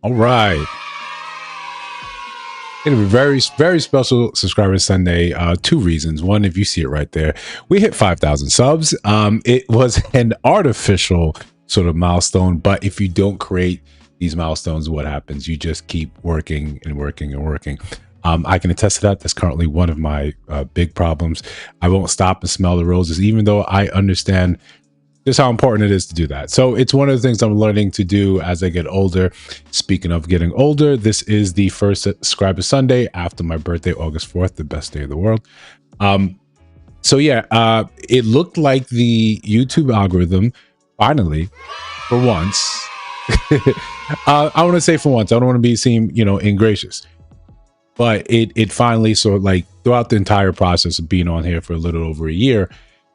All right. It's a very, very special subscriber Sunday. Two reasons. One, if you see it right there, we hit 5,000 subs. It was an artificial sort of milestone, but if you don't create these milestones, what happens? You just keep working and working and working. I can attest to that. That's currently one of my big problems. I won't stop and smell the roses, even though I understand just how important it is to do that. So it's one of the things I'm learning to do as I get older. Speaking of getting older, this is the first Subscriber Sunday after my birthday, August 4th, the best day of the world. So yeah, it looked like the YouTube algorithm finally, for once, I want to say for once, I don't want to be seen, ingracious, but it finally sort of like throughout the entire process of being on here for a little over a year,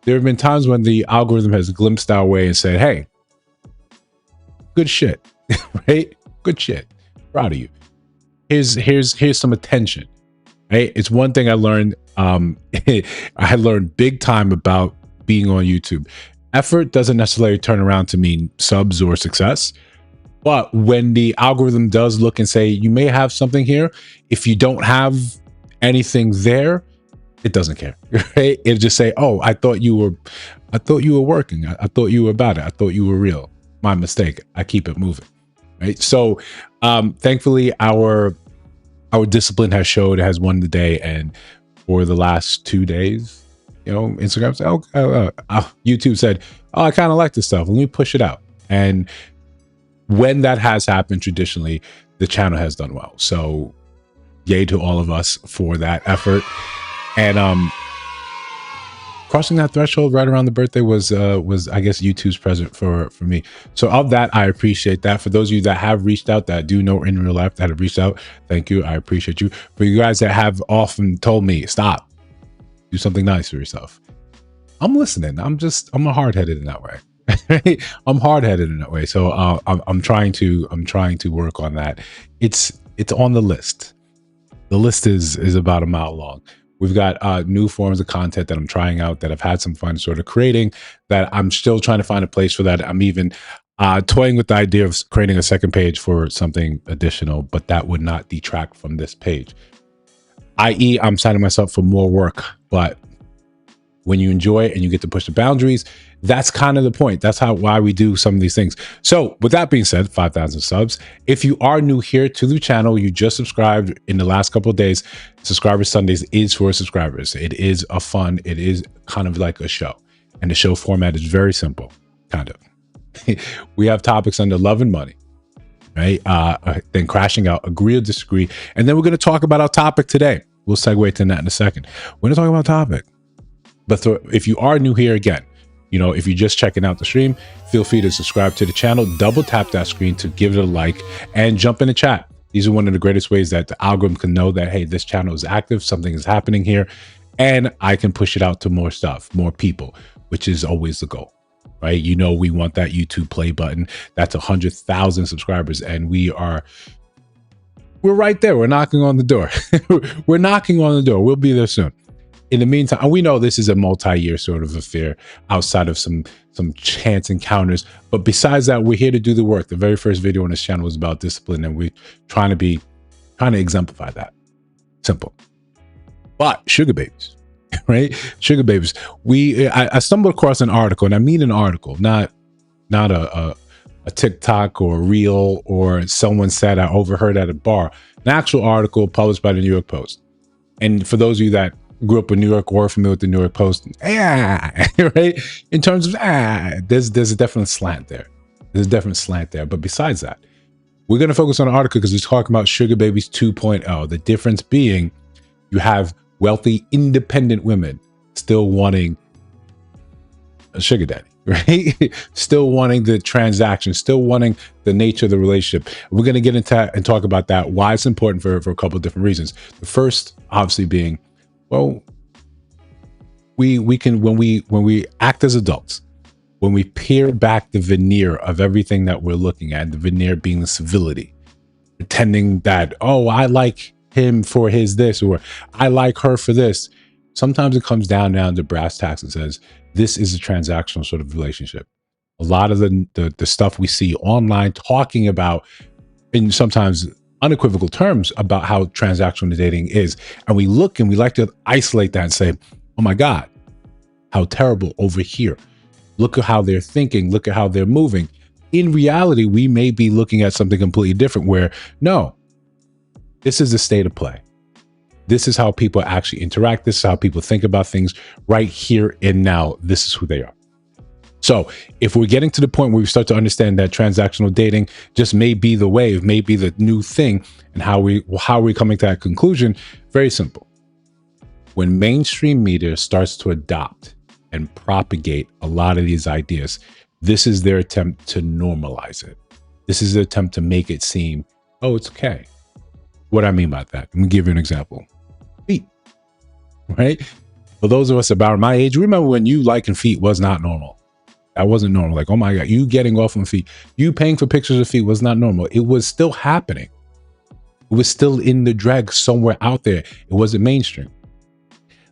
there have been times when the algorithm has glimpsed our way and said, hey, good shit, right? Good shit. Proud of you. Here's some attention, right? It's one thing I learned. I learned big time about being on YouTube. Effort doesn't necessarily turn around to mean subs or success. But when the algorithm does look and say, you may have something here, if you don't have anything there, it doesn't care, right? It'll just say, oh, I thought you were working. I thought you were about it. I thought you were real. My mistake. I keep it moving, right? So thankfully our discipline has won the day. And for the last 2 days, Instagram said, YouTube said, oh, I kind of like this stuff. Let me push it out. And when that has happened, traditionally, the channel has done well. So yay to all of us for that effort. And crossing that threshold right around the birthday was I guess YouTube's present for me. So of that, I appreciate that. For those of you that have reached out, that do know in real life that have reached out, thank you. I appreciate you. For you guys that have often told me, stop, do something nice for yourself, I'm listening. I'm a hard-headed in that way. I'm hard-headed in that way. So I'm trying to work on that. It's on the list. The list is about a mile long. We've got new forms of content that I'm trying out, that I've had some fun sort of creating, that I'm still trying to find a place for that. I'm even toying with the idea of creating a second page for something additional, but that would not detract from this page. i.e., I'm signing myself for more work, but when you enjoy it and you get to push the boundaries, that's kind of the point. That's why we do some of these things. So with that being said, 5,000 subs. If you are new here to the channel, you just subscribed in the last couple of days, Subscriber Sundays is for subscribers. It is it is kind of like a show. And the show format is very simple, kind of. We have topics under love and money, right? Then crashing out, agree or disagree. And then we're going to talk about our topic today. We'll segue to that in a second. We're going to talk about topic. But if you are new here again, if you're just checking out the stream, feel free to subscribe to the channel, double tap that screen to give it a like, and jump in the chat. These are one of the greatest ways that the algorithm can know that, hey, this channel is active, something is happening here, and I can push it out to more stuff, more people, which is always the goal, right? We want that YouTube play button. That's 100,000 subscribers, and we're right there. We're knocking on the door. We're knocking on the door. We'll be there soon. In the meantime, and we know this is a multi-year sort of affair outside of some chance encounters. But besides that, we're here to do the work. The very first video on this channel was about discipline, and we're trying to exemplify that. Simple. But sugar babies, right? Sugar babies. I stumbled across an article, and I mean an article, not a TikTok or a reel or someone said I overheard at a bar. An actual article published by the New York Post. And for those of you that grew up in New York or familiar with the New York Post, right? In terms of, there's a definite slant there. There's a definite slant there. But besides that, we're going to focus on the article because we're talking about Sugar Babies 2.0. The difference being you have wealthy, independent women still wanting a sugar daddy, right? Still wanting the transaction, still wanting the nature of the relationship. We're going to get into and talk about that, why it's important for a couple of different reasons. The first, obviously, being, well, we can, when we act as adults, when we peel back the veneer of everything that we're looking at, the veneer being the civility, pretending that, oh, I like him for his this, or I like her for this. Sometimes it comes down to brass tacks and says, this is a transactional sort of relationship. A lot of the stuff we see online talking about in sometimes unequivocal terms about how transactional dating is. And we look and we like to isolate that and say, oh my God, how terrible over here. Look at how they're thinking. Look at how they're moving. In reality, we may be looking at something completely different where, no, this is the state of play. This is how people actually interact. This is how people think about things right here and now. This is who they are. So if we're getting to the point where we start to understand that transactional dating just may be the wave, may be the new thing, and how are we coming to that conclusion? Very simple. When mainstream media starts to adopt and propagate a lot of these ideas, this is their attempt to normalize it. This is their attempt to make it seem, oh, it's okay. What I mean by that, let me give you an example. Feet, right? For those of us about my age, remember when you liking feet was not normal. That wasn't normal. Like, oh my God, you getting off on feet, you paying for pictures of feet was not normal. It was still happening. It was still in the drag somewhere out there. It wasn't mainstream.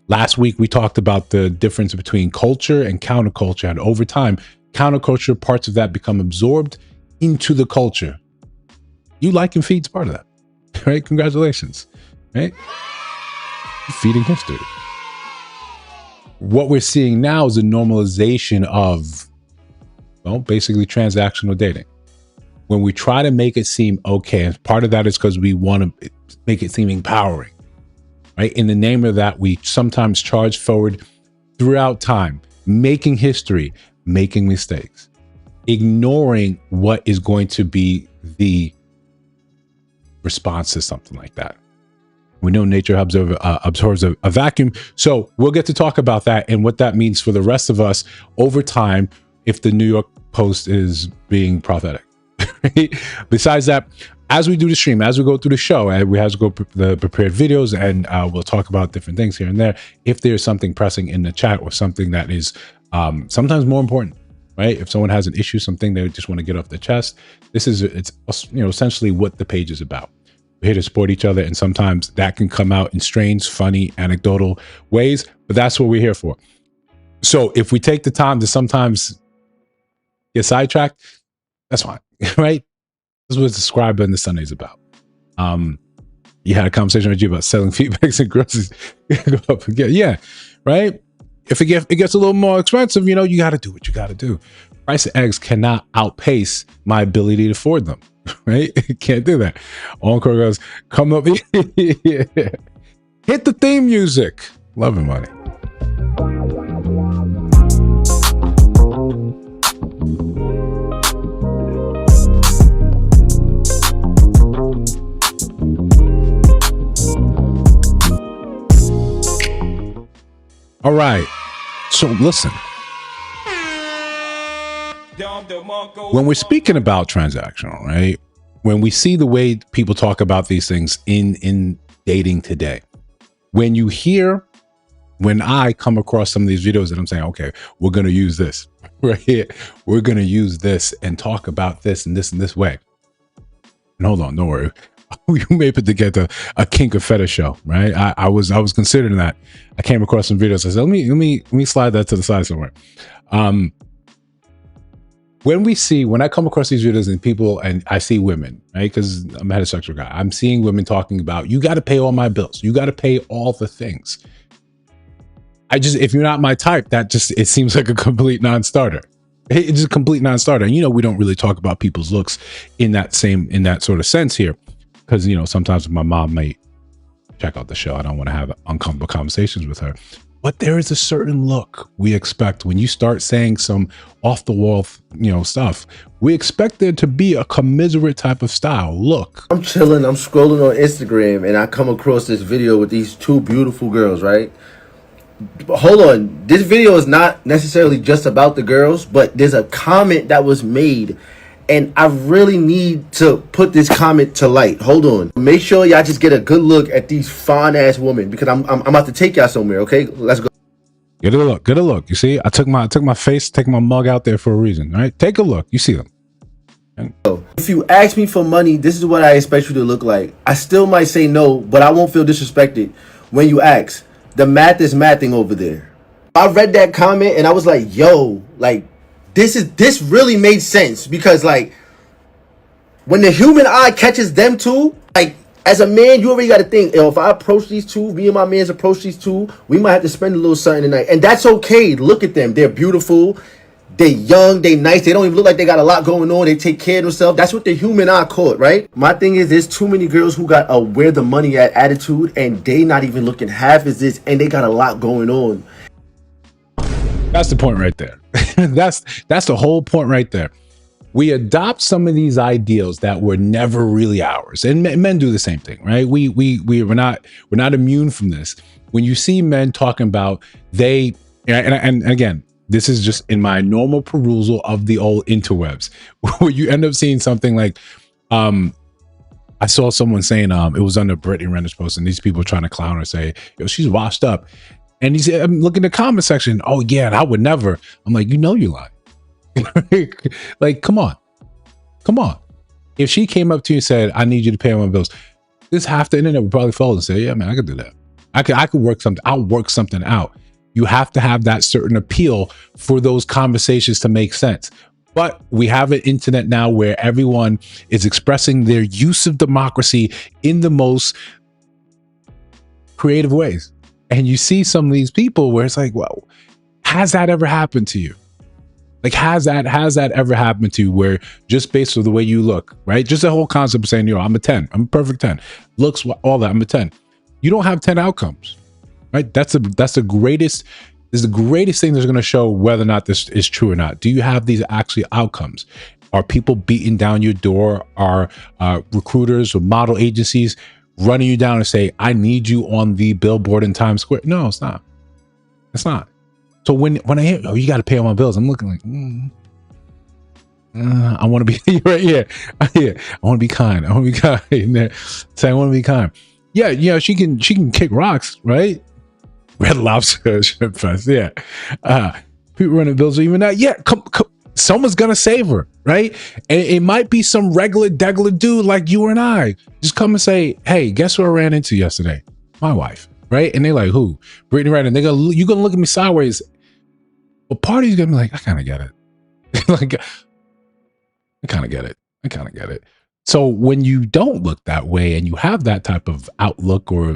Last week, we talked about the difference between culture and counterculture. And over time, counterculture, parts of that become absorbed into the culture. You liking feet's part of that, right? Congratulations, right? Feeding history. What we're seeing now is a normalization of, well, basically transactional dating. When we try to make it seem okay, and part of that is because we want to make it seem empowering, right? In the name of that, we sometimes charge forward throughout time, making history, making mistakes, ignoring what is going to be the response to something like that. We know nature absorbs a vacuum. So we'll get to talk about that and what that means for the rest of us over time if the New York Post is being prophetic. Right? Besides that, as we do the stream, as we go through the show, we have to go the prepared videos, and we'll talk about different things here and there. If there's something pressing in the chat or something that is sometimes more important, right? If someone has an issue, something they just want to get off their chest, it's essentially what the page is about. We're here to support each other, and sometimes that can come out in strange, funny, anecdotal ways, but that's what we're here for. So if we take the time to sometimes get sidetracked, that's fine, right? This is what Subscriber in the Sunday is about. You had a conversation with you about selling feedbacks and groceries. Go up again. Yeah, right? If it gets a little more expensive, you got to do what you got to do. Price of eggs cannot outpace my ability to afford them, right? Can't do that. Encore goes, come up. Yeah. Hit the theme music. Love and money. All right, so listen. When we're speaking about transactional, right? When we see the way people talk about these things in dating today, when I come across some of these videos and I'm saying, okay, we're going to use this right here. We're going to use this and talk about this and this way. And hold on, don't worry. You may put together a kink or fetish show, right? I was considering that. I came across some videos. I said, let me slide that to the side somewhere. When I come across these videos and people, and I see women, right? Because I'm a heterosexual guy. I'm seeing women talking about, you got to pay all my bills. You got to pay all the things. If you're not my type, it seems like a complete non-starter. It's just a complete non-starter. And we don't really talk about people's looks in that sort of sense here. Because, sometimes my mom may check out the show. I don't want to have uncomfortable conversations with her. But there is a certain look we expect when you start saying some off the wall, stuff. We expect there to be a commiserate type of style look. I'm chilling. I'm scrolling on Instagram and I come across this video with these two beautiful girls, right? But hold on. This video is not necessarily just about the girls, but there's a comment that was made. And I really need to put this comment to light. Hold on. Make sure y'all just get a good look at these fine ass women because I'm about to take y'all somewhere. Okay, let's go. Get a look. Get a look. You see, I took my mug out there for a reason. Right? Take a look. You see them. If you ask me for money, this is what I expect you to look like. I still might say no, but I won't feel disrespected when you ask. The math is mathing over there. I read that comment and I was like, yo, like. This really made sense because, like, when the human eye catches them two, like as a man, you already got to think, yo, if I approach these two, me and my man's approach these two, we might have to spend a little something tonight. And that's okay. Look at them. They're beautiful. They young, they nice, they don't even look like they got a lot going on. They take care of themselves. That's what the human eye caught, right? My thing is, there's too many girls who got a where the money at attitude, and they not even looking half as this, and they got a lot going on. That's the point right there. that's the whole point right there. We adopt some of these ideals that were never really ours, and men do the same thing, right? We're not immune from this. When you see men talking about and again, this is just in my normal perusal of the old interwebs, where you end up seeing something like, I saw someone saying, it was under Brittany Renner's post, and these people trying to clown her, say, yo, she's washed up. And he said, I'm looking in the comment section, oh yeah, and I would never. I'm like, you know, you lying. Like, come on. If she came up to you and said, I need you to pay my bills, this half the internet would probably follow and say, yeah, man, I could do that. I could work something. I'll work something out. You have to have that certain appeal for those conversations to make sense. But we have an internet now where everyone is expressing their use of democracy in the most creative ways. And you see some of these people where it's like, well, has that ever happened to you? Like, has that ever happened to you where just based on the way you look, right? Just the whole concept of saying, yo, I'm a 10, I'm a perfect 10. Looks, all that, I'm a 10. You don't have 10 outcomes. Right? That's the greatest thing that's going to show whether or not this is true or not. Do you have these actually outcomes? Are people beating down your door? Are recruiters or model agencies running you down and say, I need you on the billboard in Times Square? No, it's not. It's not. So when I hear, oh, you got to pay all my bills, I'm looking like, I want to be right here. Yeah, I want to be kind. I want to be kind. Say I want to be kind. Yeah, you know, she can kick rocks, right? Red Lobster Shrimp Fest, yeah. People running bills, even that. Yeah, come, someone's gonna save her, right? And it might be some regular dude like you and I. Just come and say, "Hey, guess who I ran into yesterday? My wife." Right? And they're like, "Who?" Brittany Renner. And you're gonna look at me sideways. But part of you's gonna be like, "I kind of get it." Like, I kind of get it. I kind of get it. So when you don't look that way and you have that type of outlook or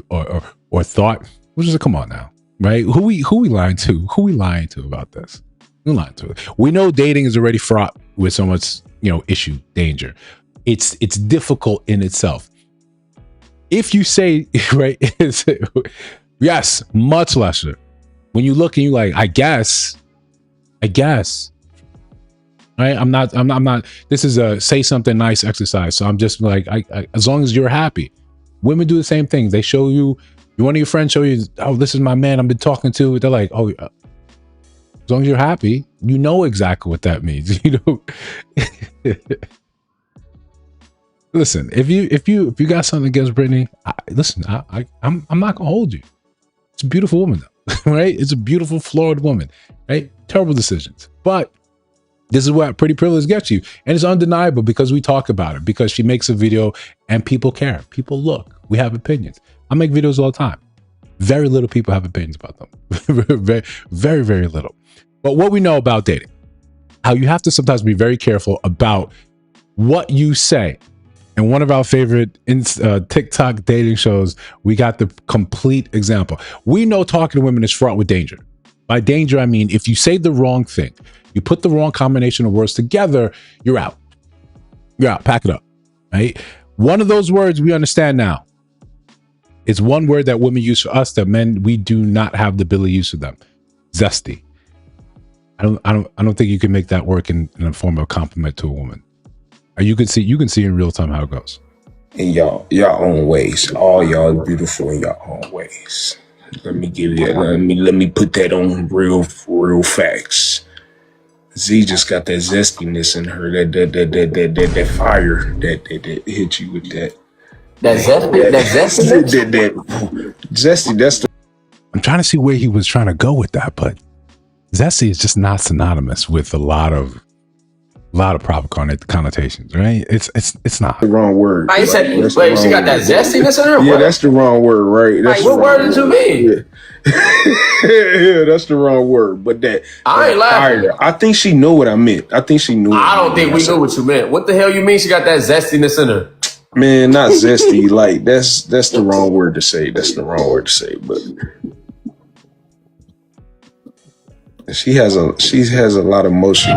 thought, which is, come on now, right? Who we lying to? Who we lying to about this? We're lying to. We know dating is already fraught with so much, issue, danger. It's difficult in itself. If you say, right, yes, much lesser. When you look and you like, I guess, right? I'm not, this is a say something nice exercise. So I'm just like, as long as you're happy. Women do the same thing. They show you, one of your friends show you, oh, this is my man I've been talking to. They're like, oh, as long as you're happy, you know exactly what that means. Listen, if you got something against Brittany, I'm not gonna hold you. It's a beautiful woman, though, right? It's a beautiful, flawed woman, right? Terrible decisions, but this is what pretty privilege gets you, and it's undeniable because we talk about it. Because she makes a video and people care. People look. We have opinions. I make videos all the time. Very little people have opinions about them. very, very, very little. But what we know about dating, how you have to sometimes be very careful about what you say. And one of our favorite TikTok dating shows, we got the complete example. We know talking to women is fraught with danger. By danger, I mean, if you say the wrong thing, you put the wrong combination of words together, you're out. You're out. Pack it up. Right? One of those words we understand now. It's one word that women use for us that men, we do not have the ability to use for them. Zesty. I don't think you can make that work in a form of compliment to a woman. You can see in real time how it goes. In y'all own ways. All y'all beautiful in your own ways. Let me put that on real facts. Z just got that zestiness in her, that fire that hit you with that. That zesty. That's the. I'm trying to see where he was trying to go with that, but zesty is just not synonymous with a lot of A lot of proper connotations, right? It's not The wrong word. Right, That's the wait, she wrong got that word. zestiness in her? Yeah, What? that's the wrong word, right? That's What word did you mean? Yeah, that's the wrong word. But that I ain't laughing. fire, I think she knew what I meant. I think she knew. I don't think we knew what you meant. What the hell you mean she got that zestiness in her? Man, not zesty. Like that's the wrong word to say. That's the wrong word to say. But she has a lot of motion.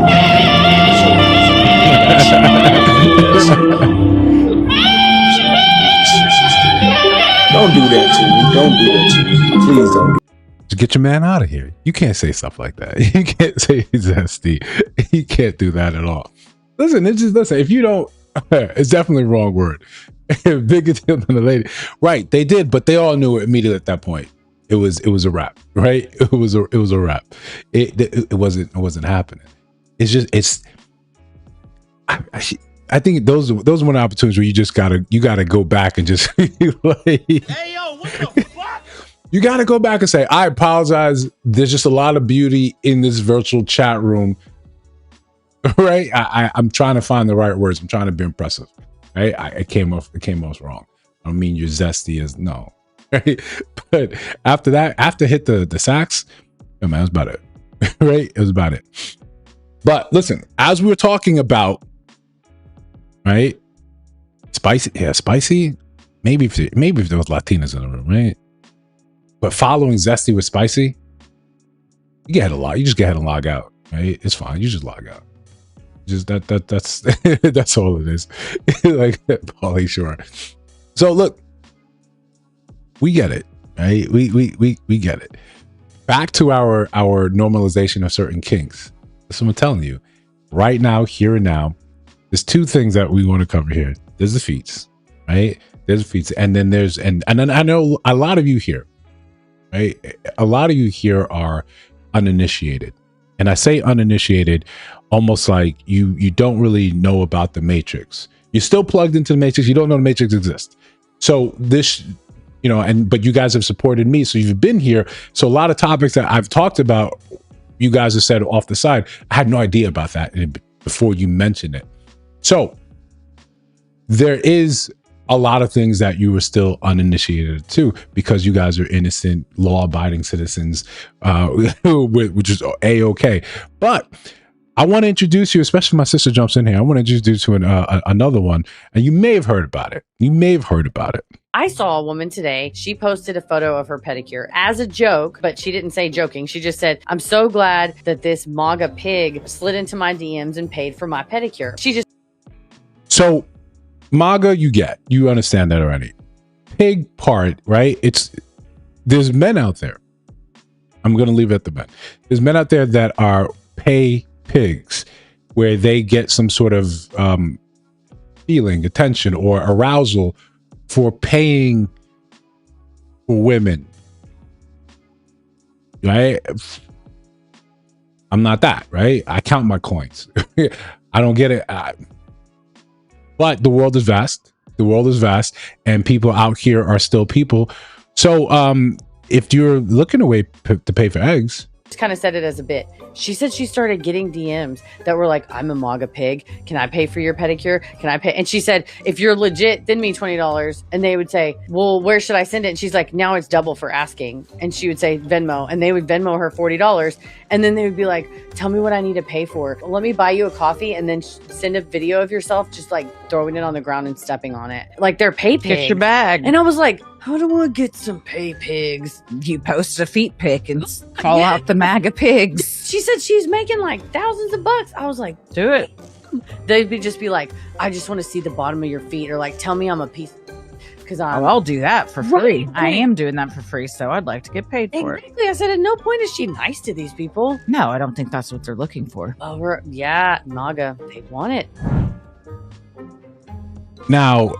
Don't do that to me. Don't do that to me. Please don't. Just get your man out of here. You can't say stuff like that. You can't say zesty. You can't do that at all. Listen, listen. If you don't, it's definitely the wrong word. Bigger deal than the lady, right? They did, but they all knew it immediately at that point. It was a wrap, right? It was a wrap. It wasn't happening. It's just I think those are one of the opportunities where you gotta go back and just like, hey yo, what the fuck? You gotta go back and say, I apologize. There's just a lot of beauty in this virtual chat room. Right? I'm trying to find the right words. I'm trying to be impressive. Right? It came off wrong. I don't mean you're zesty as no. Right? But after that, after hit the sax, oh man, it was about it. Right? It was about it. But listen, as we were talking about, right? Spicy. Maybe if there was Latinas in the room, right? But following zesty with spicy, you get ahead a lot. You just get ahead and log out, right? It's fine. You just log out. Just that's that's all it is. Like Pauly Shore. So look, we get it, right? We get it. Back to our normalization of certain kinks. That's what I'm telling you. Right now, here and now, there's two things that we want to cover here. There's the feats, right? There's the feats, and then there's and then I know a lot of you here, right? A lot of you here are uninitiated. And I say uninitiated almost like you don't really know about the Matrix. You're still plugged into the Matrix. You don't know the Matrix exists. So this, but you guys have supported me. So you've been here. So a lot of topics that I've talked about, you guys have said off the side. I had no idea about that before you mentioned it. So there is a lot of things that you were still uninitiated to because you guys are innocent, law-abiding citizens, which is A-okay. But I want to introduce you, especially my sister jumps in here. I want to introduce you to another one, and you may have heard about it. I saw a woman today. She posted a photo of her pedicure as a joke, but she didn't say joking. She just said, I'm so glad that this MAGA pig slid into my DMs and paid for my pedicure. So MAGA, you understand that already. Pig part, right? There's men out there. I'm going to leave it at the men. There's men out there that are pay pigs, where they get some sort of feeling, attention, or arousal for paying for women. Right? I'm not that, right? I count my coins. I don't get it. But the world is vast. And people out here are still people. So if you're looking to pay for eggs, kind of said it as a bit. She said she started getting DMs that were like, I'm a MAGA pig. Can I pay for your pedicure? Can I pay? And she said, if you're legit, send me $20. And they would say, well, where should I send it? And she's like, now it's double for asking. And she would say Venmo, and they would Venmo her $40. And then they would be like, tell me what I need to pay for. Let me buy you a coffee, and then send a video of yourself just like throwing it on the ground and stepping on it. Like they're pay pigs. Get your bag. And I was like, how do I get some pay pigs? You post a feet pic and call out the MAGA pigs. She said she's making like thousands of bucks. I was like, do it. They'd just be like, I just want to see the bottom of your feet, or like, tell me I'm a piece. Because I'll do that for free. Right. I am doing that for free, so I'd like to get paid for it. Exactly. I said, at no point is she nice to these people. No, I don't think that's what they're looking for. Yeah, MAGA, they want it. Now,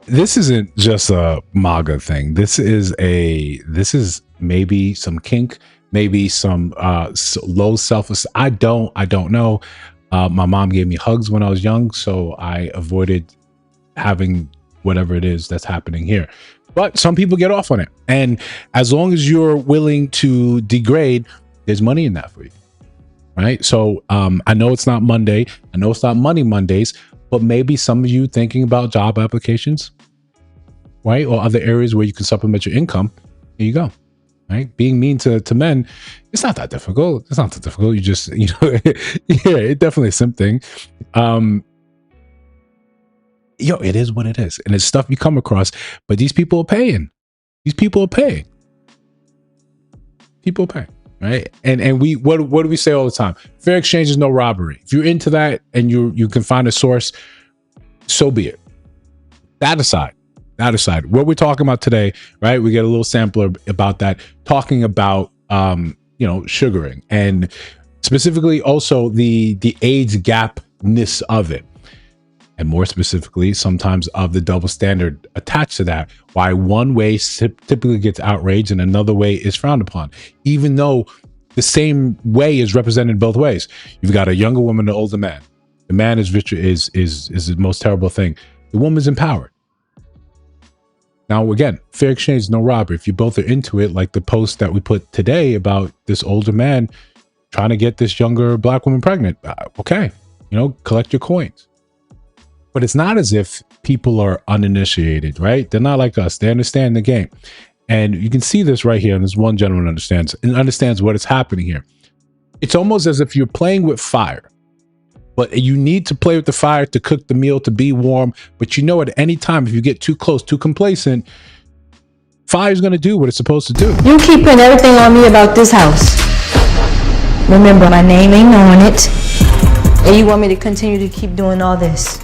this isn't just a MAGA thing. This is maybe some kink, maybe some low self-esteem. I don't know. My mom gave me hugs when I was young, so I avoided having whatever it is that's happening here. But some people get off on it. And as long as you're willing to degrade, there's money in that for you. right? So I know it's not Monday. I know it's not Money Mondays, but maybe some of you thinking about job applications, right? Or other areas where you can supplement your income. Here you go, right? Being mean to men, it's not that difficult. It's not that difficult. You just, yeah, it definitely is something. It is what it is. And it's stuff you come across, but these people are paying. These people are paying. People pay, right? And we what do we say all the time? Fair exchange is no robbery. If you're into that and you can find a source, so be it. That aside, what we're talking about today, right? We get a little sampler about that, talking about sugaring, and specifically also the age gapness of it. And more specifically, sometimes of the double standard attached to that, why one way typically gets outraged and another way is frowned upon, even though the same way is represented both ways. You've got a younger woman, an older man. The man is the most terrible thing. The woman's empowered. Now, again, fair exchange, no robbery. If you both are into it, like the post that we put today about this older man trying to get this younger black woman pregnant, okay, collect your coins. But it's not as if people are uninitiated, right? They're not like us. They understand the game. And you can see this right here. And this one gentleman understands what is happening here. It's almost as if you're playing with fire, but you need to play with the fire to cook the meal, to be warm. But at any time, if you get too close, too complacent, fire's going to do what it's supposed to do. You keep putting everything on me about this house. Remember, my name ain't on it. And you want me to continue to keep doing all this.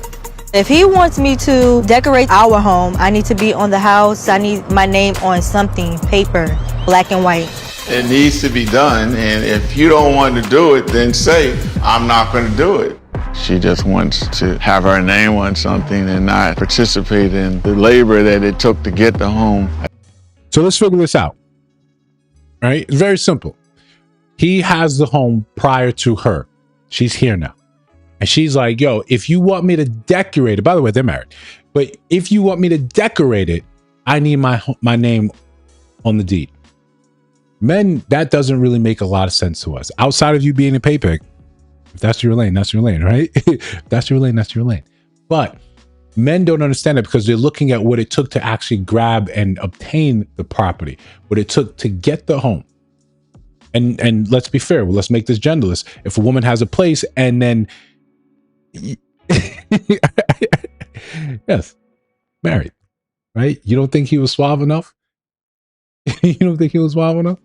If he wants me to decorate our home, I need to be on the house. I need my name on something, paper, black and white. It needs to be done, and if you don't want to do it, then say, I'm not going to do it. She just wants to have her name on something and not participate in the labor that it took to get the home. So let's figure this out, right? It's very simple. He has the home prior to her. She's here now. And she's like, yo, if you want me to decorate it, by the way, they're married, but if you want me to decorate it, I need my name on the deed. Men, that doesn't really make a lot of sense to us. Outside of you being a pay pig, if that's your lane, that's your lane, right? If that's your lane, that's your lane. But men don't understand it because they're looking at what it took to actually grab and obtain the property, what it took to get the home. And let's be fair, let's make this genderless. If a woman has a place and then yes, married, right? You don't think he was suave enough? You don't think he was suave enough?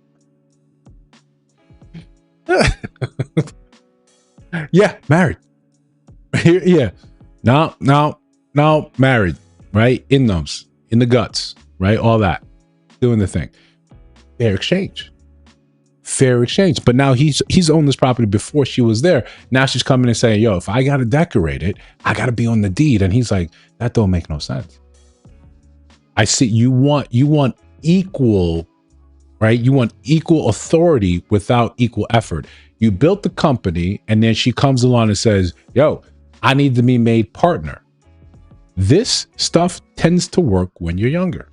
Yeah, married. Yeah, now married, right? In the guts, right? All that, doing the thing. Fair exchange. But now he's owned this property before she was there. Now she's coming and saying, yo, if I got to decorate it, I got to be on the deed. And he's like, that don't make no sense. I see you want equal, right? You want equal authority without equal effort. You built the company and then she comes along and says, yo, I need to be made partner. This stuff tends to work when you're younger,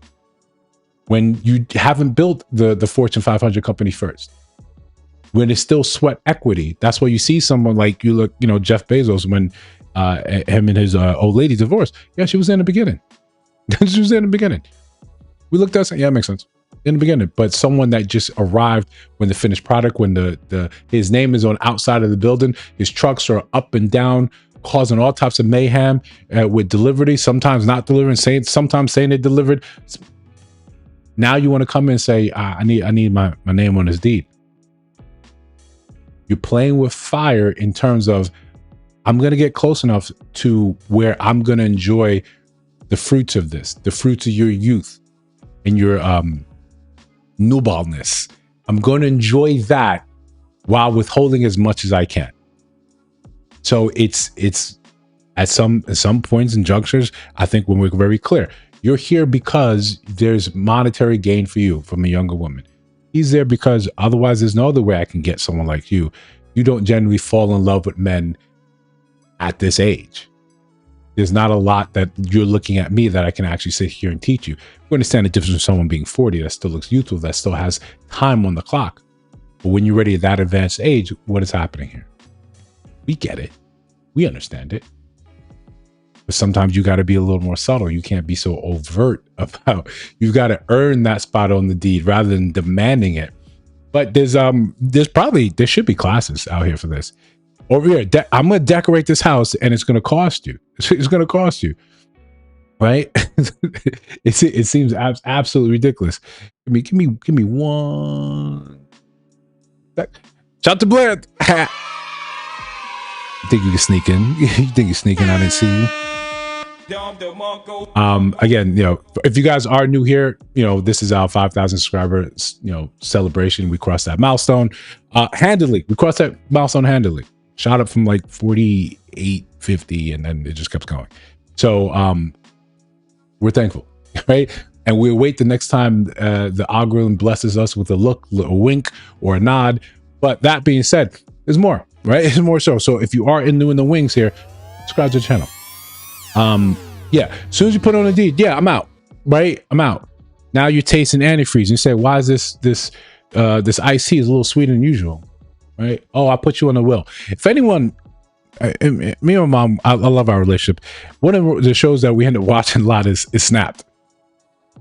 when you haven't built the Fortune 500 company first, when it's still sweat equity. That's why you see someone like Jeff Bezos, when him and his old lady divorced. Yeah, she was in the beginning. She was in the beginning. We looked at it, yeah, it makes sense. In the beginning, but someone that just arrived when the finished product, when his name is on outside of the building, his trucks are up and down, causing all types of mayhem with delivery, sometimes not delivering, sometimes saying they delivered. Now you want to come in and say, I need my name on his deed. You're playing with fire in terms of, I'm going to get close enough to where I'm going to enjoy the fruits of this, the fruits of your youth and your nubalness. I'm going to enjoy that while withholding as much as I can. So it's at some points and junctures, I think when we're very clear, you're here because there's monetary gain for you from a younger woman. He's there because otherwise there's no other way I can get someone like you. You don't generally fall in love with men at this age. There's not a lot that you're looking at me that I can actually sit here and teach you. You understand the difference from someone being 40 that still looks youthful, that still has time on the clock. But when you're ready at that advanced age, what is happening here? We get it. We understand it. But sometimes you got to be a little more subtle. You can't be so overt about, you've got to earn that spot on the deed rather than demanding it. But there should be classes out here for this. Over here, I'm going to decorate this house and it's going to cost you. It's going to cost you. Right? It seems absolutely ridiculous. Give me one. Shout to Blair. You think you can sneak in? You think you're sneaking? I didn't see you. Again, if you guys are new here, this is our 5,000 subscriber, celebration. We crossed that milestone handily. We crossed that milestone handily. Shot up from like 48, 50, and then it just kept going. So we're thankful, right? And we'll wait the next time the algorithm blesses us with a look, a wink, or a nod. But that being said, there's more, right? There's more show. So if you are new in the wings here, subscribe to the channel. Yeah, as soon as you put on a deed, yeah, I'm out, right? I'm out. Now you're tasting antifreeze. You say, why is this iced tea is a little sweeter than usual, right? Oh, I put you on a will. If anyone, me and my mom, I love our relationship. One of the shows that we end up watching a lot is Snapped.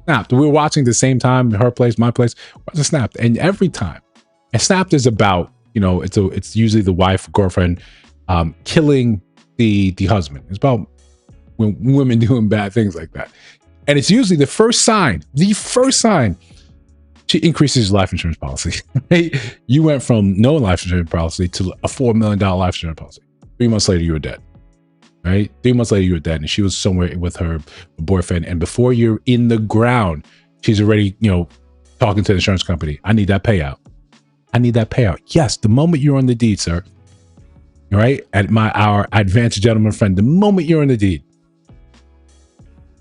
Snapped. We were watching the same time, her place, my place, watching Snapped, and every time. And Snapped is about, it's usually the wife, girlfriend, killing the husband. It's about when women doing bad things like that. And it's usually the first sign, she increases your life insurance policy. Right? You went from no life insurance policy to a $4 million life insurance policy. 3 months later, you were dead. Right? 3 months later, you were dead. And she was somewhere with her boyfriend. And before you're in the ground, she's already, talking to the insurance company. I need that payout. I need that payout. Yes, the moment you're on the deed, sir. Right? At our advanced gentleman friend, the moment you're on the deed,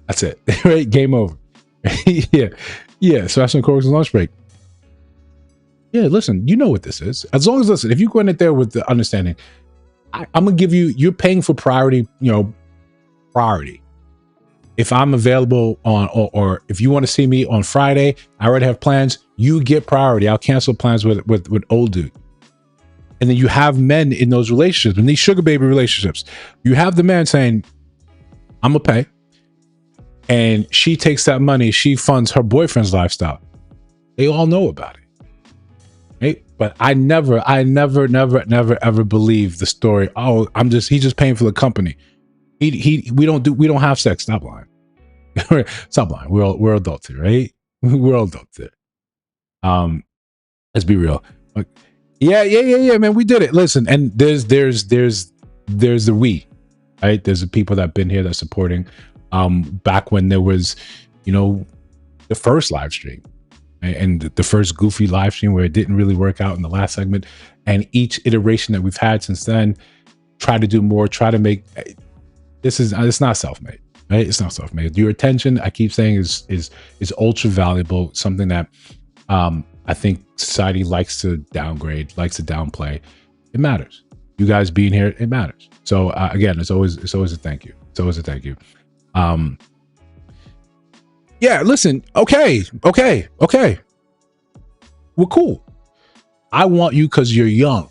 that's it. Right? Game over. Yeah. Yeah. Sebastian Cork's lunch break. Yeah, listen, you know what this is. As long as, listen, if you go in there with the understanding, I'm going to give you, you're paying for priority, priority. If I'm available on, or if you want to see me on Friday, I already have plans, you get priority. I'll cancel plans with old dude. And then you have men in those relationships, in these sugar baby relationships, you have the man saying, I'm going to pay. And she takes that money, she funds her boyfriend's lifestyle. They all know about it. Right? But I never ever believe the story. Oh, he's just paying for the company. We don't have sex. Stop lying. Stop lying. We're adults here, right? We're all adults here. Let's be real. Yeah, man, we did it. Listen, and there's the we, right? There's the people that have been here that's supporting. Back when there was, the first live stream and the first goofy live stream where it didn't really work out in the last segment, and each iteration that we've had since then, try to do more, try to make it's not self-made, right? It's not self-made. Your attention, I keep saying, is ultra valuable. Something that I think society likes to downgrade, likes to downplay. It matters. You guys being here, it matters. So again, it's always a thank you. It's always a thank you. Yeah, listen, okay. We're cool. I want you because you're young.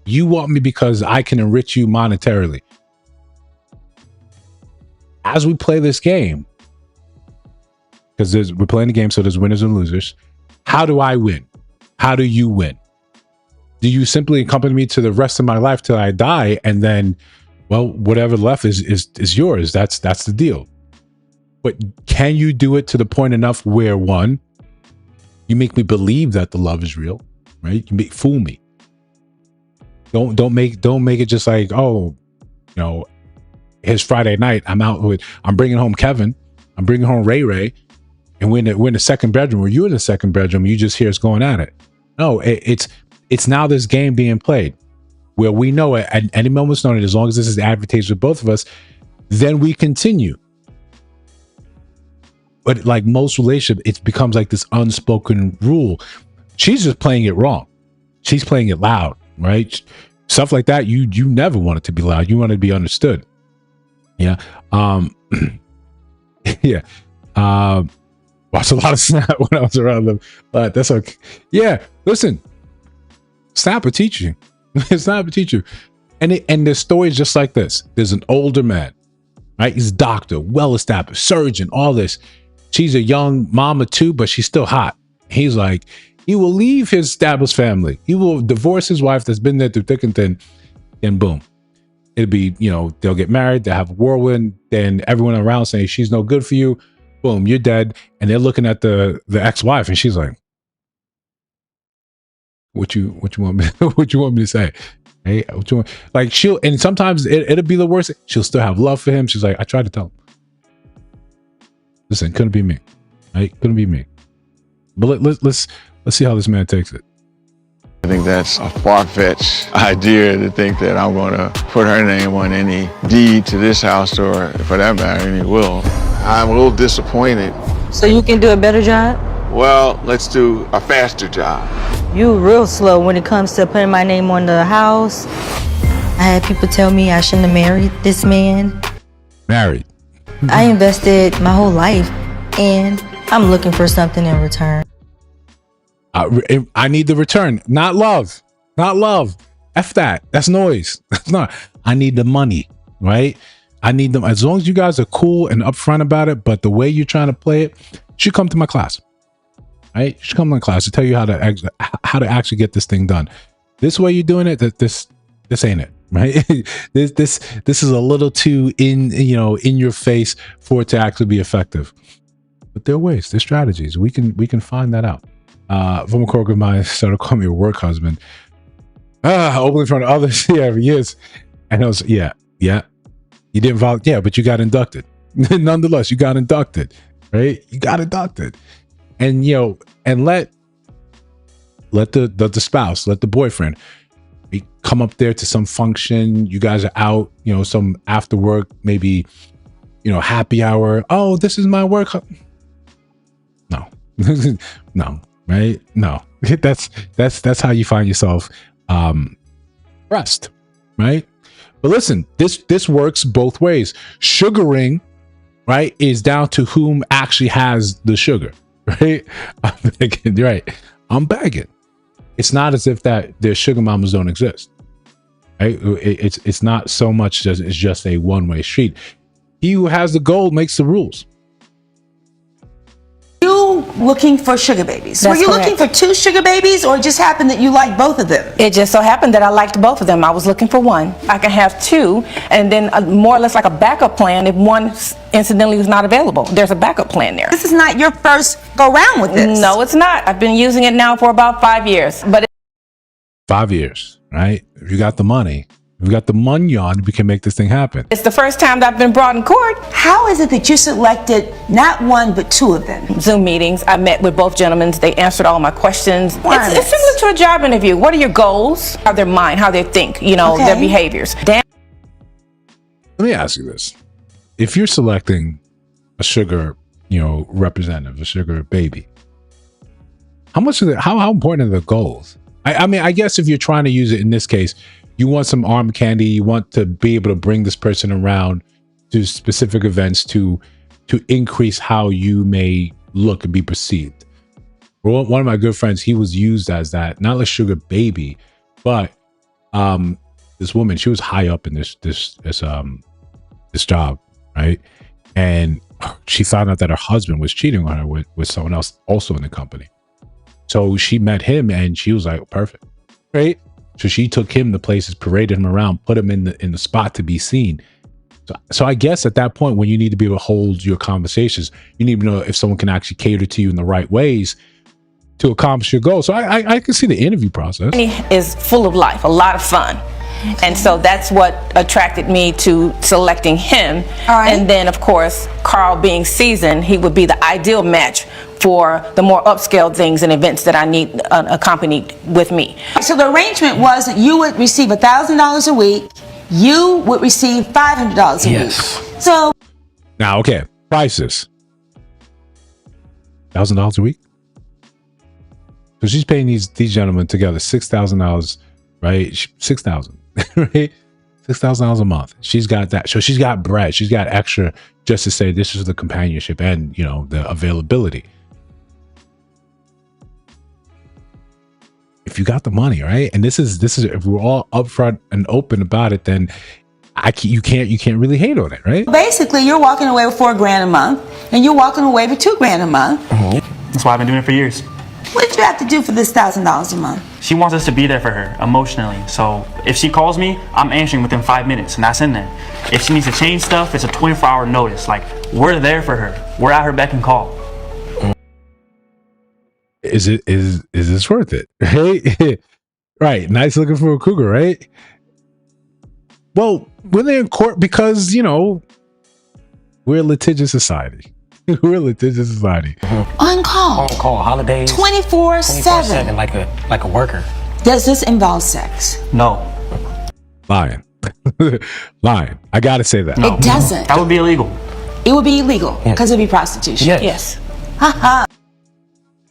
You want me because I can enrich you monetarily. As we play this game, because we're playing the game, so there's winners and losers. How do I win? How do you win? Do you simply accompany me to the rest of my life till I die, and then, well, whatever left is yours? That's the deal. But can you do it to the point enough where, one, you make me believe that the love is real, right? You fool me. Don't make it just like, oh, it's Friday night. I'm bringing home Kevin. I'm bringing home Ray, and we're in the second bedroom, or you're in the second bedroom. You just hear us going at it. No, it's now this game being played where we know it at any moment's notice, as long as this is advantageous with both of us, then we continue. But like most relationships, it becomes like this unspoken rule. She's just playing it wrong. She's playing it loud, right? Stuff like that. You never want it to be loud. You want it to be understood. Yeah. Yeah. Watched a lot of Snap when I was around them, but that's okay. Yeah. Listen, Snap will teach you. Snap will teach you. And the story is just like this. There's an older man, right? He's a doctor, well-established, surgeon, all this. She's a young mama too, but she's still hot. He's like, he will leave his established family. He will divorce his wife that's been there through thick and thin, and boom. It'll be, you know, they'll get married, they'll have a whirlwind, then everyone around saying she's no good for you. Boom, you're dead. And they're looking at the ex-wife, and she's like, what you want me what you want me to say? Hey, what you want? Like, she'll, and sometimes it'll be the worst. She'll still have love for him. She's like, I tried to tell him. Listen, couldn't be me. Right? Couldn't be me. But let's see how this man takes it. I think that's a far-fetched idea to think that I'm going to put her name on any deed to this house, or for that matter, any will. I'm a little disappointed. So you can do a better job? Well, let's do a faster job. You real slow when it comes to putting my name on the house. I had people tell me I shouldn't have married this man. Married. I invested my whole life, and I'm looking for something in return. I need the return, not love, not love. F that. That's noise. That's not. I need the money, right? I need them. As long as you guys are cool and upfront about it, but the way you're trying to play it, you should come to my class, right? You should come to my class to tell you how to actually get this thing done. This way you're doing it, that this ain't it, right? this is a little too in your face for it to actually be effective. But there are ways, there's strategies. We can find that out. Former coworker of mine started calling me a work husband. Openly in front of others. Yeah, for years. And I was, yeah. You didn't volunteer, yeah, but you got inducted. Nonetheless, you got inducted, right? You got inducted. And, and let the spouse, let the boyfriend come up there to some function. You guys are out, some after work, maybe, happy hour. Oh, this is my work. No, no. Right? No, that's how you find yourself pressed, right? But listen, this works both ways. Sugaring, right, is down to whom actually has the sugar, right? I'm begging, right? I'm begging. It's not as if that their sugar mamas don't exist, right? It's not so much as it's just a one-way street. He who has the gold makes the rules. Looking for sugar babies. That's Were you correct. looking for 2 sugar babies, or it just happened that you liked both of them? It just so happened that I liked both of them. I was looking for one. I can have 2, and then more or less like a backup plan if one incidentally was not available. There's a backup plan there. This is not your first go round with this. No, it's not. I've been using it now for about 5 years. But 5 years, right? If you got the money, if you got the money on, we can make this thing happen. it's the first time that I've been brought in court. How is it that you selected not 1 but 2 of them? Zoom meetings. I met with both gentlemen. They answered all my questions. Requirements. It's similar to a job interview. What are your goals? How their mind, how they think, their behaviors. Let me ask you this. If you're selecting a sugar, representative, a sugar baby, how much of it, how important are the goals? I mean, I guess if you're trying to use it in this case, you want some arm candy, you want to be able to bring this person around to specific events to increase how you may look and be perceived. Well, one of my good friends, he was used as that, not like sugar baby, but this woman, she was high up in this job, right? And she found out that her husband was cheating on her with someone else also in the company. So she met him and she was like, perfect, right? So she took him to places, paraded him around, put him in the spot to be seen. So I guess at that point, when you need to be able to hold your conversations, you need to know if someone can actually cater to you in the right ways to accomplish your goal. So I can see the interview process. Is full of life, a lot of fun. And so that's what attracted me to selecting him. All right. And then, of course, Carl being seasoned, he would be the ideal match for the more upscale things and events that I need accompanied with me. So the arrangement was that you would receive $1,000 a week, you would receive $500 a week. So Now, okay, prices. $1,000 a week. So she's paying these gentlemen together $6,000, right? $6,000, right? $6,000 a month. She's got that. So she's got bread. She's got extra just to say this is the companionship and the availability. if you got the money, right? And this is if we're all upfront and open about it, then you can't really hate on it, right? Basically, you're walking away with $4,000 a month, and you're walking away with $2,000 a month. That's why I've been doing it for years. What did you have to do for this $1,000 a month? She wants us to be there for her emotionally. So if she calls me, I'm answering within 5 minutes, and that's in there. If she needs to change stuff, it's a 24-hour notice. Like, we're there for her. We're at her beck and call. Is this worth it? Right? Right. Nice looking for a cougar, right? Well, when they're in court, because we're a litigious society. We're a litigious society. On call. On call, holidays. 24/7. Like a worker. Does this involve sex? No. Lying. Lying. I gotta say that. It doesn't. That would be illegal. It would be illegal because it'd be prostitution. Yes. Haha.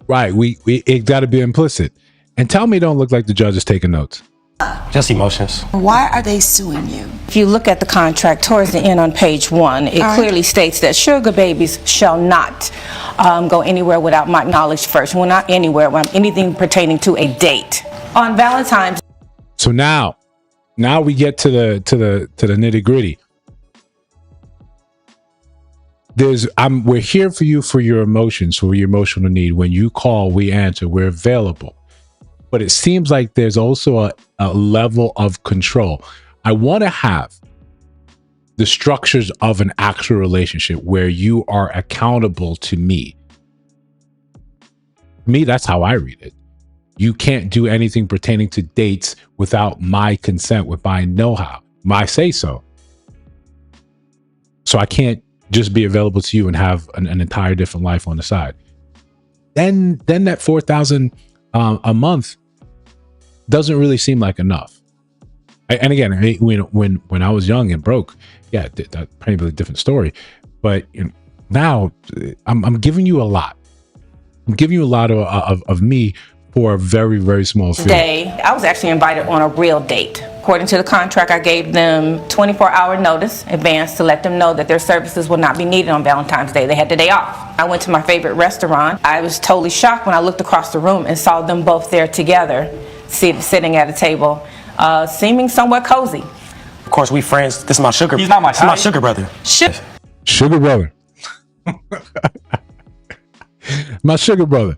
Right. It gotta be implicit. And tell me, don't look like the judge is taking notes. Just emotions. Why are they suing you? If you look at the contract towards the end on page 1, it clearly states that sugar babies shall not go anywhere without my knowledge first. Well, not anywhere, anything pertaining to a date. On Valentine's. So now we get to the nitty gritty. We're here for you for your emotions, for your emotional need. When you call, we answer. We're available. But it seems like there's also a level of control. I want to have the structures of an actual relationship where you are accountable to me. Me, that's how I read it. You can't do anything pertaining to dates without my consent, with my know-how, my say-so. So I can't just be available to you and have an entire different life on the side. Then that $4,000 a month doesn't really seem like enough. And again, when I was young and broke, yeah, that's probably a different story. But now I'm giving you a lot. I'm giving you a lot of me for a very, very small fee. Today, I was actually invited on a real date. According to the contract, I gave them 24-hour notice advance to let them know that their services will not be needed on Valentine's Day. They had the day off. I went to my favorite restaurant. I was totally shocked when I looked across the room and saw them both there together, sitting at a table, seeming somewhat cozy. Of course, we friends. This is my sugar. He's not my This is my sugar brother. Sugar brother. My sugar brother.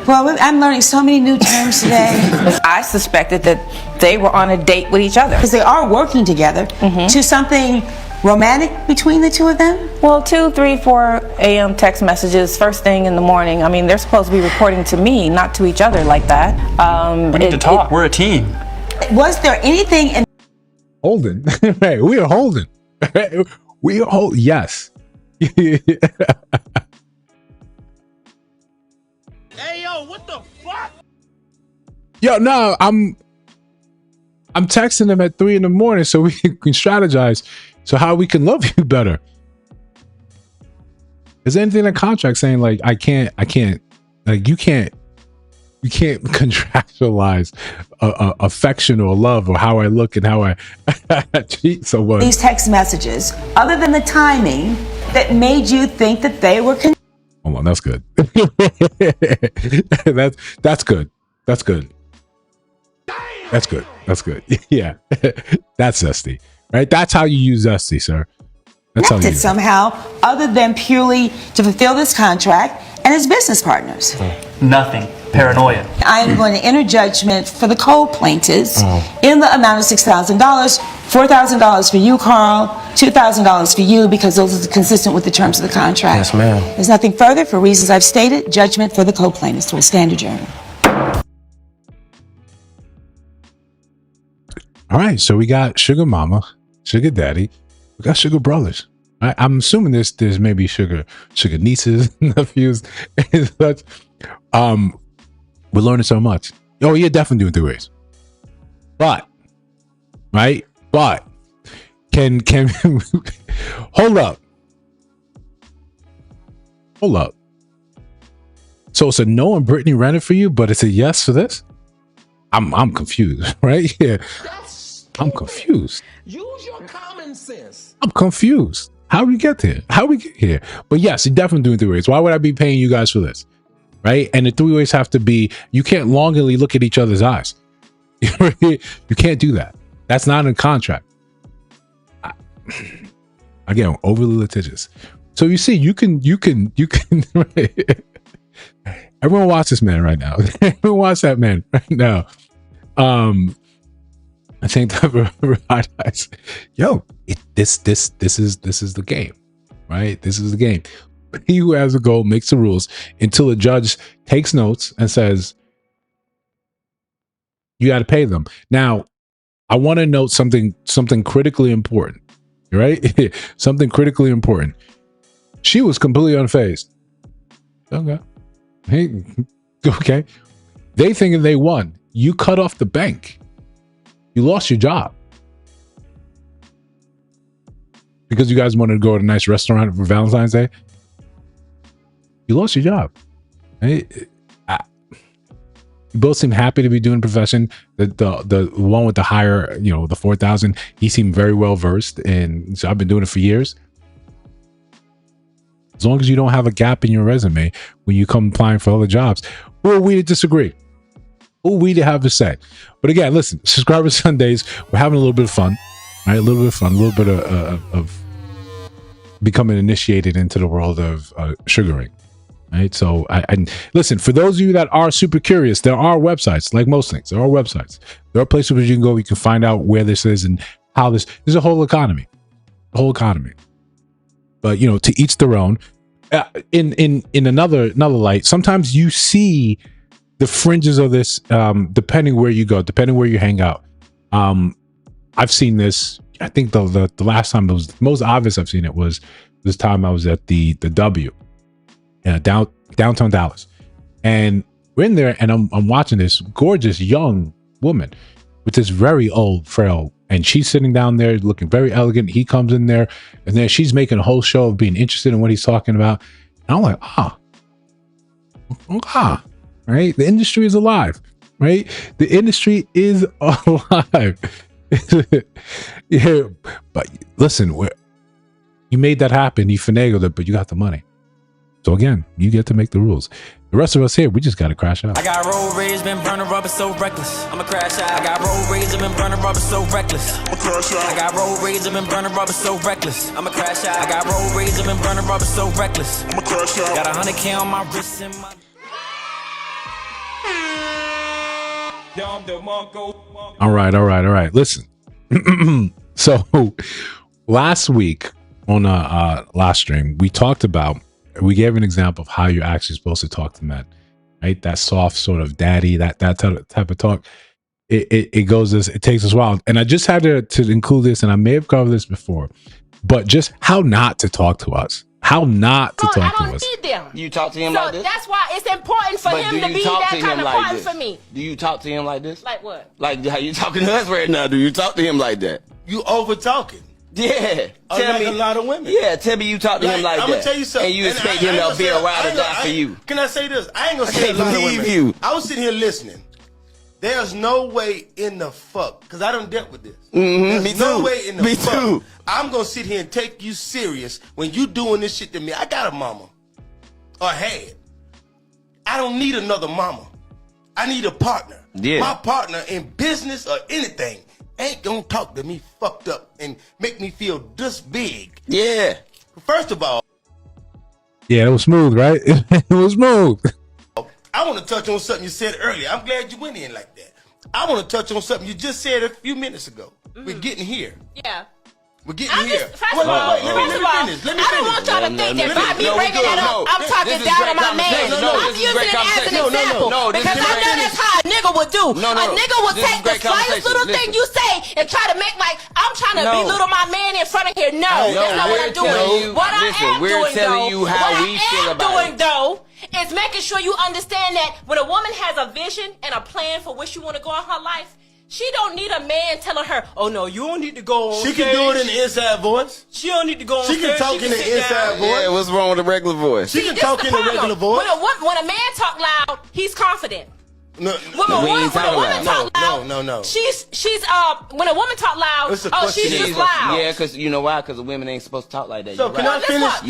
Well, I'm learning so many new terms today. I suspected that they were on a date with each other. Because they are working together to something romantic between the two of them? Well, 2, 3, 4 a.m. text messages first thing in the morning. I mean, they're supposed to be reporting to me, not to each other like that. We need to talk. We're a team. Was there anything in Holden? Right, we are Holden. We are Holden. Yes. Hey yo, what the fuck? Yo, no, I'm texting them at 3 a.m. so we can strategize so how we can love you better. Is there anything in the contract saying like I can't like you can't contractualize affection or love or how I look and how I treat someone? these text messages, other than the timing, that made you think that they were Hold on, that's good. that's good. That's good. That's good. That's good. Yeah. That's zesty. Right? That's how you use zesty, sir. That's how you connected use somehow, other than purely to fulfill this contract and as business partners. Nothing. Paranoia. I am going to enter judgment for the co-plaintiffs in the amount of $6,000, $4,000 for you, Carl, $2,000 for you, because those are consistent with the terms of the contract. Yes, ma'am. There's nothing further. For reasons I've stated, judgment for the co-plaintiffs will stand adjourned. All right, so we got sugar mama, sugar daddy, we got sugar brothers. I'm assuming there's maybe sugar nieces, nephews, and such. We're learning so much. Oh, you're definitely doing 3 ways. But, right? But can hold up. So it's a no on Brittany Renner for you, but it's a yes for this? I'm confused, right? Yeah. I'm confused. Use your common sense. I'm confused. How we get there? How we get here? But yes, you're definitely doing 3 ways. Why would I be paying you guys for this? right? And the three ways have to be, you can't longingly look at each other's eyes. You can't do that. That's not in a contract. Again, overly litigious. So you see, you can right? Everyone watch this man right now. Everyone watch that man right now. I think that yo, this is the game, right? This is the game. He who has a goal makes the rules until a judge takes notes and says, you got to pay them. Now, I want to note something critically important, right? Something critically important. She was completely unfazed. Okay. Hey, okay. They thinking they won. You cut off the bank. You lost your job. Because you guys wanted to go to a nice restaurant for Valentine's Day. You lost your job. Right? You both seem happy to be doing profession. The one with the higher, the 4,000, he seemed very well versed, and so I've been doing it for years. As long as you don't have a gap in your resume when you come applying for other jobs, who are we to disagree? Who are we to have a say? But again, listen, Subscriber Sundays, we're having a little bit of fun, right? A little bit of fun, a little bit of becoming initiated into the world of sugaring. Right. So I listen, for those of you that are super curious, there are websites, like most things. There are websites. There are places where you can go, you can find out where this is and how this is a whole economy. But to each their own. In another light, sometimes you see the fringes of this depending where you go, depending where you hang out. I've seen this. I think the last time it was the most obvious I've seen it was this time I was at the W. Downtown Dallas, and we're in there, and I'm watching this gorgeous young woman with this very old, frail, and she's sitting down there looking very elegant. He comes in there, and then she's making a whole show of being interested in what he's talking about. And I'm like, right? The industry is alive, right? The industry is alive. Yeah, but listen, you made that happen. You finagled it, but you got the money. So again, you get to make the rules. The rest of us here, we just got to crash out. I got road rage, been burning rubber so reckless. I'ma crash out. I got road rage, I've been burning rubber so reckless. I'ma crash out. I got road rage, I've been burning rubber so reckless. I'ma crash out. I got road rage, I've been burning rubber so reckless. I'ma crash out. Got 100K on my wrist and my. All right. Listen. So last week on a last stream, we gave an example of how you're actually supposed to talk to men, right? That soft sort of daddy, that type of talk. It goes this, it takes us a while. And I just had to include this, and I may have covered this before, but just how not to talk to us. How not to talk to us. You talk to him like this? That's why it's important for him to be that kind of partner for me. Do you talk to him like this? Like what? Like how you talking to us right now. Do you talk to him like that? You over talking. Yeah. Tell me a lot of women. Yeah, tell me you talk to him like that. I'm gonna tell you something. And you expect him to be a ride or die for you. Can I say this? I ain't gonna say a lot of women. You. I was sitting here listening. There's no way in the fuck, because I done dealt with this. There's no way in the fuck. I'm gonna sit here and take you serious when you doing this shit to me. I got a mama. Or had. I don't need another mama. I need a partner. Yeah. My partner in business or anything ain't gonna talk to me fucked up and make me feel this big. Yeah. First of all. Yeah, it was smooth, right? It was smooth. I want to touch on something you said earlier. I'm glad you went in like that. I want to touch on something you just said a few minutes ago. We're getting here. Yeah. We're getting here. First of all, I don't want y'all to think that by me bringing that up, I'm talking down on my man. I'm using it as an example because I know that's how a nigga would do. A nigga would take the slightest little thing you say and try to make like I'm trying to belittle my man in front of here. No, that's not what I'm doing. What I am doing though is making sure you understand that when a woman has a vision and a plan for where she want to go in her life, she don't need a man telling her, oh no, you don't need to go on stage. She can do it in the inside voice. She don't need to go on stage. She can talk in the inside voice. Yeah, what's wrong with the regular voice? She can talk in the regular voice. When a man talk loud, he's confident. No, when a woman talk loud, no. She's when a woman talk loud, she's just loud. Yeah, because you know why? Because the women ain't supposed to talk like that. So can I finish?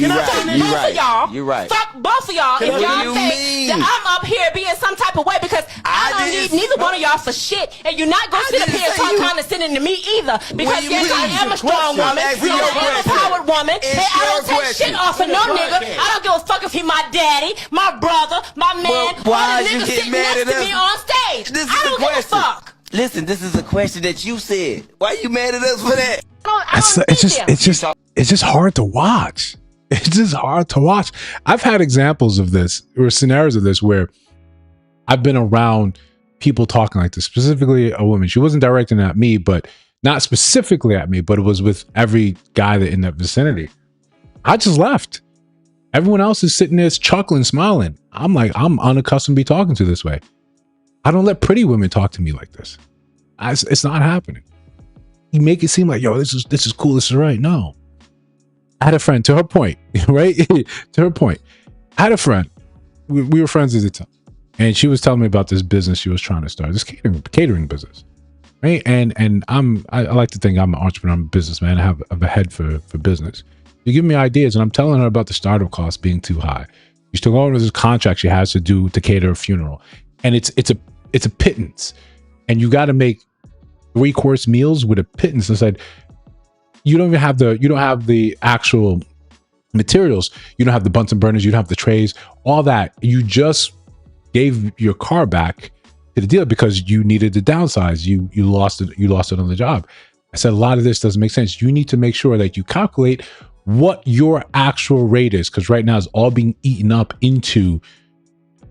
You're right. Fuck both of y'all if y'all think that I'm up here being some type of way because I don't need neither one of y'all for shit, and you're not gonna sit up here and talk condescending to me either. Because yes, I am a strong woman, I am a empowered woman, and I don't take shit off of no nigga. I don't give a fuck if he my daddy, my brother, my man, or the nigga sitting next to me on stage. I don't give a fuck. Listen, this is a question that you said. Why you mad at us for that? It's just hard to watch. It's just hard to watch. I've had examples of this or scenarios of this where I've been around people talking like this, specifically a woman. She wasn't directing at me, but not specifically at me, but it was with every guy that in that vicinity. I just left. Everyone else is sitting there chuckling, smiling. I'm like, I'm unaccustomed to be talking to this way. I don't let pretty women talk to me like this. It's not happening. You make it seem like, yo, this is cool, this is right. No. I had a friend, to her point, right? To her point. I had a friend. We were friends at the time. And she was telling me about this business she was trying to start, this catering business. Right? And I like to think I'm an entrepreneur, I'm a businessman. I have a head for business. You give me ideas, and I'm telling her about the startup costs being too high. She's still going with this contract she has to do to cater a funeral. And it's a pittance. And you got to make 3-course meals with a pittance. I said, you don't have the actual materials. You don't have the Bunsen burners. You don't have the trays, all that. You just gave your car back to the dealer because you needed to downsize. You lost it on the job. I said, a lot of this doesn't make sense. You need to make sure that you calculate what your actual rate is, because right now it's all being eaten up into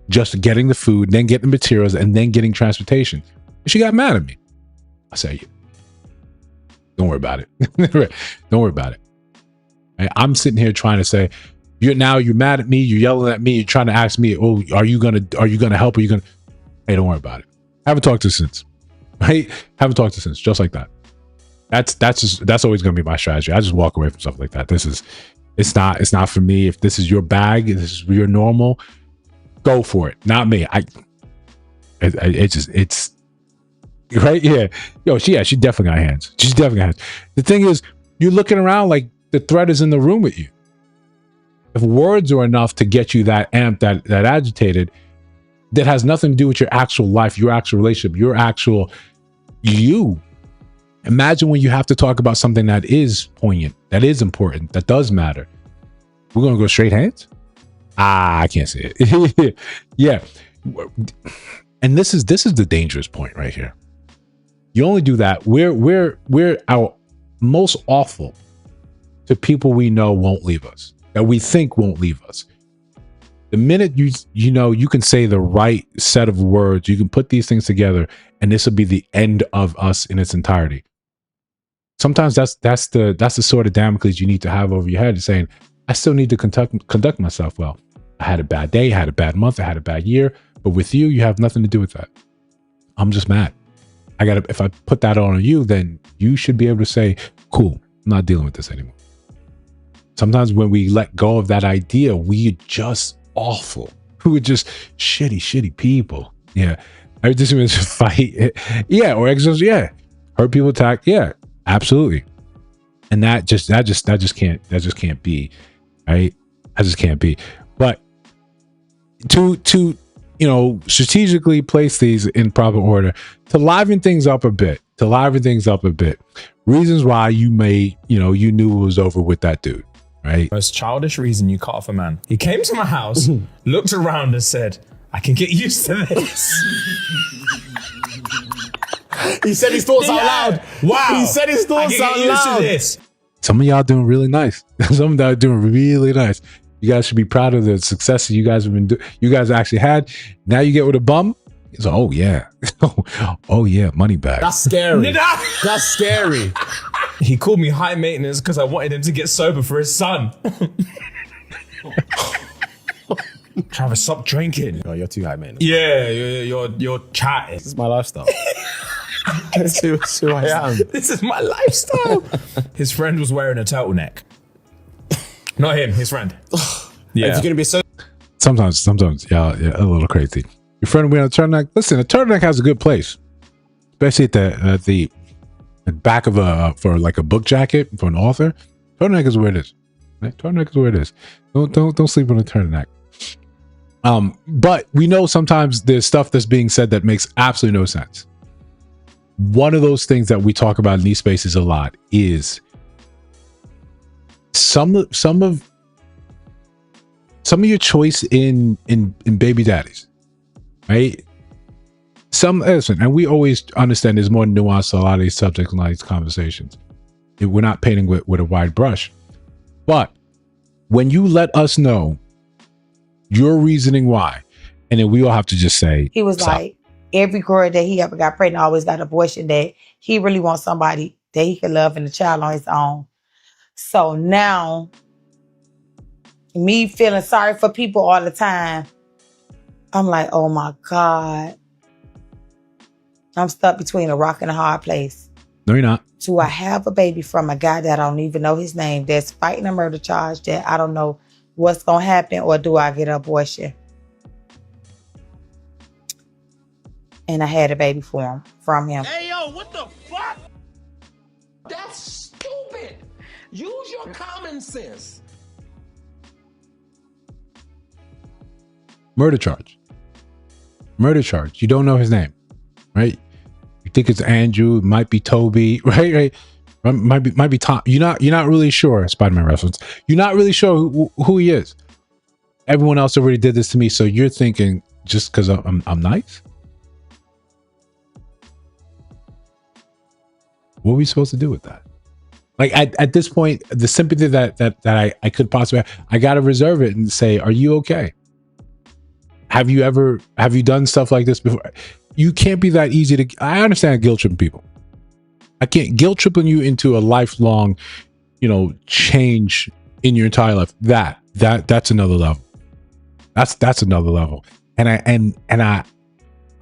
just getting the food, then getting the materials, and then getting transportation. And she got mad at me. I said, don't worry about it. Don't worry about it. I'm sitting here trying to say, you're mad at me, you're yelling at me, you're trying to ask me, oh, are you gonna help? Hey, don't worry about it. Haven't talked to her since. Right? Haven't talked to her since, just like that. That's always gonna be my strategy. I just walk away from stuff like that. It's not for me. If this is your bag, this is your normal, go for it. Not me. It's right. Yeah. Yo, she definitely got hands. She's definitely got hands. The thing is, you're looking around like the threat is in the room with you. If words are enough to get you that amped, that agitated, that has nothing to do with your actual life, your actual relationship, your actual you. Imagine when you have to talk about something that is poignant, that is important, that does matter. We're going to go straight hands? I can't say it. Yeah. And this is the dangerous point right here. You only do that. We're our most awful to people we know won't leave us, that we think won't leave us. The minute you can say the right set of words, you can put these things together, and this will be the end of us in its entirety. Sometimes that's the sort of Damocles you need to have over your head, saying, I still need to conduct myself well. I had a bad day, I had a bad month, I had a bad year, but with you have nothing to do with that. I'm just mad. If I put that on you, then you should be able to say, cool, I'm not dealing with this anymore. Sometimes when we let go of that idea, we are just awful. We're just shitty people. Yeah. I just want to fight. Yeah. Or exos. Yeah. Hurt people, attack. Yeah. Absolutely. And that just can't be. Right. That just can't be. But to strategically place these in proper order, to liven things up a bit, reasons why you knew it was over with that dude. Right. Most childish reason you cut off a man. He came to my house, looked around and said, I can get used to this. He said his thoughts out loud. Wow. He said his thoughts out loud. This. Some of y'all doing really nice. Some of y'all are doing really nice. You guys should be proud of the successes you guys have been you guys actually had. Now you get with a bum. It's oh yeah. Oh yeah, money back. That's scary. That's scary. He called me high maintenance because I wanted him to get sober for his son. Travis, stop drinking. Oh, you're too high maintenance. Yeah, you're chatting. This is my lifestyle. This is who I am. This is my lifestyle. His friend was wearing a turtleneck. Not him, his friend. Yeah. If you're gonna be so sometimes, yeah, a little crazy. Your friend went on a turtleneck. Listen, a turtleneck has a good place, especially at the back of for like a book jacket for an author. Turtleneck is where it is. Right? Turtleneck is where it is. Don't sleep on a turtleneck. But we know sometimes there's stuff that's being said that makes absolutely no sense. One of those things that we talk about in these spaces a lot is some of your choice in baby daddies, right? Listen, and we always understand there's more nuance to a lot of these subjects and a lot of these conversations. We're not painting with a wide brush. But when you let us know your reasoning why, and then we all have to just say, he was like, every girl that he ever got pregnant always got abortion, that he really wants somebody that he can love and a child on his own. So now, me feeling sorry for people all the time, I'm like, oh my God. I'm stuck between a rock and a hard place. No, you're not. Do I have a baby from a guy that I don't even know his name, that's fighting a murder charge, that I don't know what's going to happen, or do I get an abortion? And I had a baby from him. Hey, yo, what the fuck? That's stupid. Use your common sense. Murder charge. You don't know his name, right? You think it's Andrew, it might be Toby, right? Might be Tom. You're not really sure. Spider-Man reference. You're not really sure who he is. Everyone else already did this to me, so you're thinking just because I'm nice. What are we supposed to do with that? Like at this point, the sympathy that I could possibly have, I gotta reserve it and say, are you okay? Have you done stuff like this before? You can't be that easy to. I understand guilt tripping people. I can't guilt tripping you into a lifelong, change in your entire life. That's another level. That's another level. And I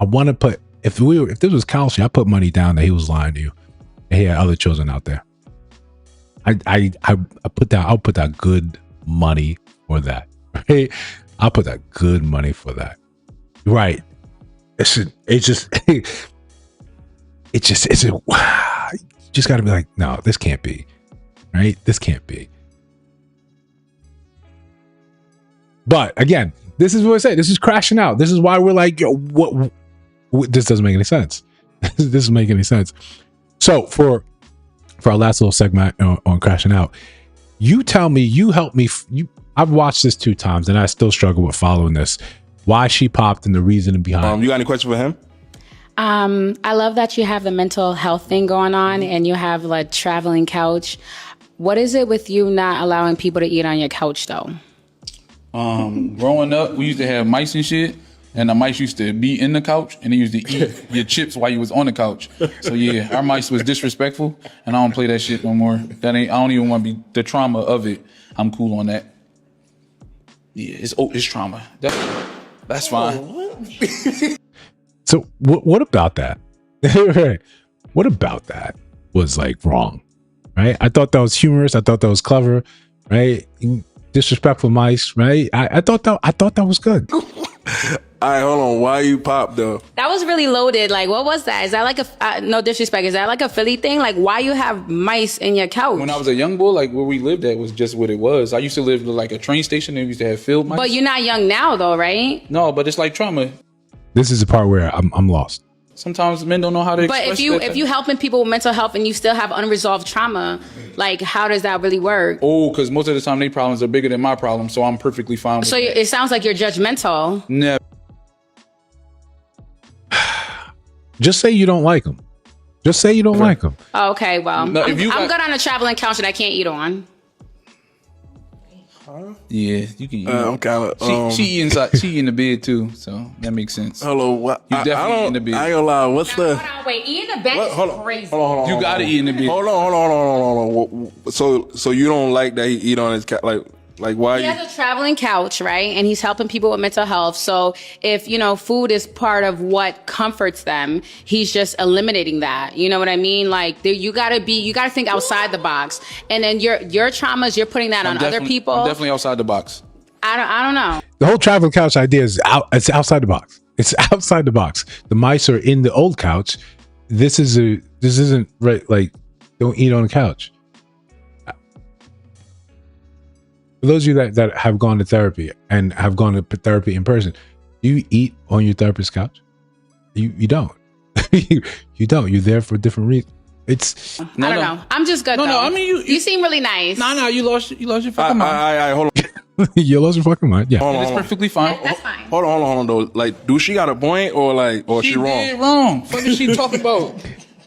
want to put, if this was Kelsey, I put money down that he was lying to you. And he had other children out there. I'll put that good money for that. Right? I'll put that good money for that. Right. You just got to be like, no, this can't be. Right? This can't be. But again, this is what I say. This is crashing out. This is why we're like, yo, what this doesn't make any sense. This doesn't make any sense. So for our last little segment on crashing out, you tell me, you help me. I've watched this 2 times and I still struggle with following this. Why she popped and the reasoning behind. You got any question for him? I love that you have the mental health thing going on and you have like traveling couch. What is it with you not allowing people to eat on your couch though? Growing up, we used to have mice and shit. And the mice used to be in the couch, and they used to eat your chips while you was on the couch. So yeah, our mice was disrespectful, and I don't play that shit no more. I don't even want to be the trauma of it. I'm cool on that. Yeah, it's trauma. That's fine. So what about that? What about that was like wrong? Right? I thought that was humorous. I thought that was clever. Right? Disrespectful mice. Right? I thought that was good. All right, hold on. Why you pop though? That was really loaded. Like, what was that? Is that like no disrespect? Is that like a Philly thing? Like, why you have mice in your couch? When I was a young boy, like where we lived at was just what it was. I used to live like a train station and we used to have field mice. But you're not young now though, right? No, but it's like trauma. This is the part where I'm lost. Sometimes men don't know how to But express if you helping people with mental health and you still have unresolved trauma, like how does that really work? Oh, because most of the time their problems are bigger than my problems, so I'm perfectly fine with So that. it sounds like you're judgmental. Never. Just say you don't like them. Just say you don't like them. Oh, okay, well, No, I'm good on a traveling couch that I can't eat on. Yeah, you can eat. I'm kind of. She eat in the bed too, so that makes sense. Hello, what? You definitely eat in the bed. I ain't gonna lie. What's the? Wait, eat in the bed is crazy. Hold on. You gotta eat in the bed. Hold on. So you don't like that he eat on his cat? Like why? He has a traveling couch, right? And he's helping people with mental health. So if, food is part of what comforts them, he's just eliminating that. You know what I mean? Like you gotta think outside the box. And then your traumas, you're putting that on other people. I'm definitely outside the box. I don't know. The whole traveling couch idea is it's outside the box. It's outside the box. The mice are in the old couch. This isn't right. Like, don't eat on the couch. For those of you that have gone to therapy and have gone to therapy in person, do you eat on your therapist's couch? You don't. you don't. You're there for a different reason. It's I don't know. I'm just good. No, I mean you seem really nice. No, you lost your fucking mind. Hold on. You lost your fucking mind. Yeah, it's perfectly fine. That's fine. Hold on though. Like, do she got a point or she wrong? Did wrong. What is she talking about?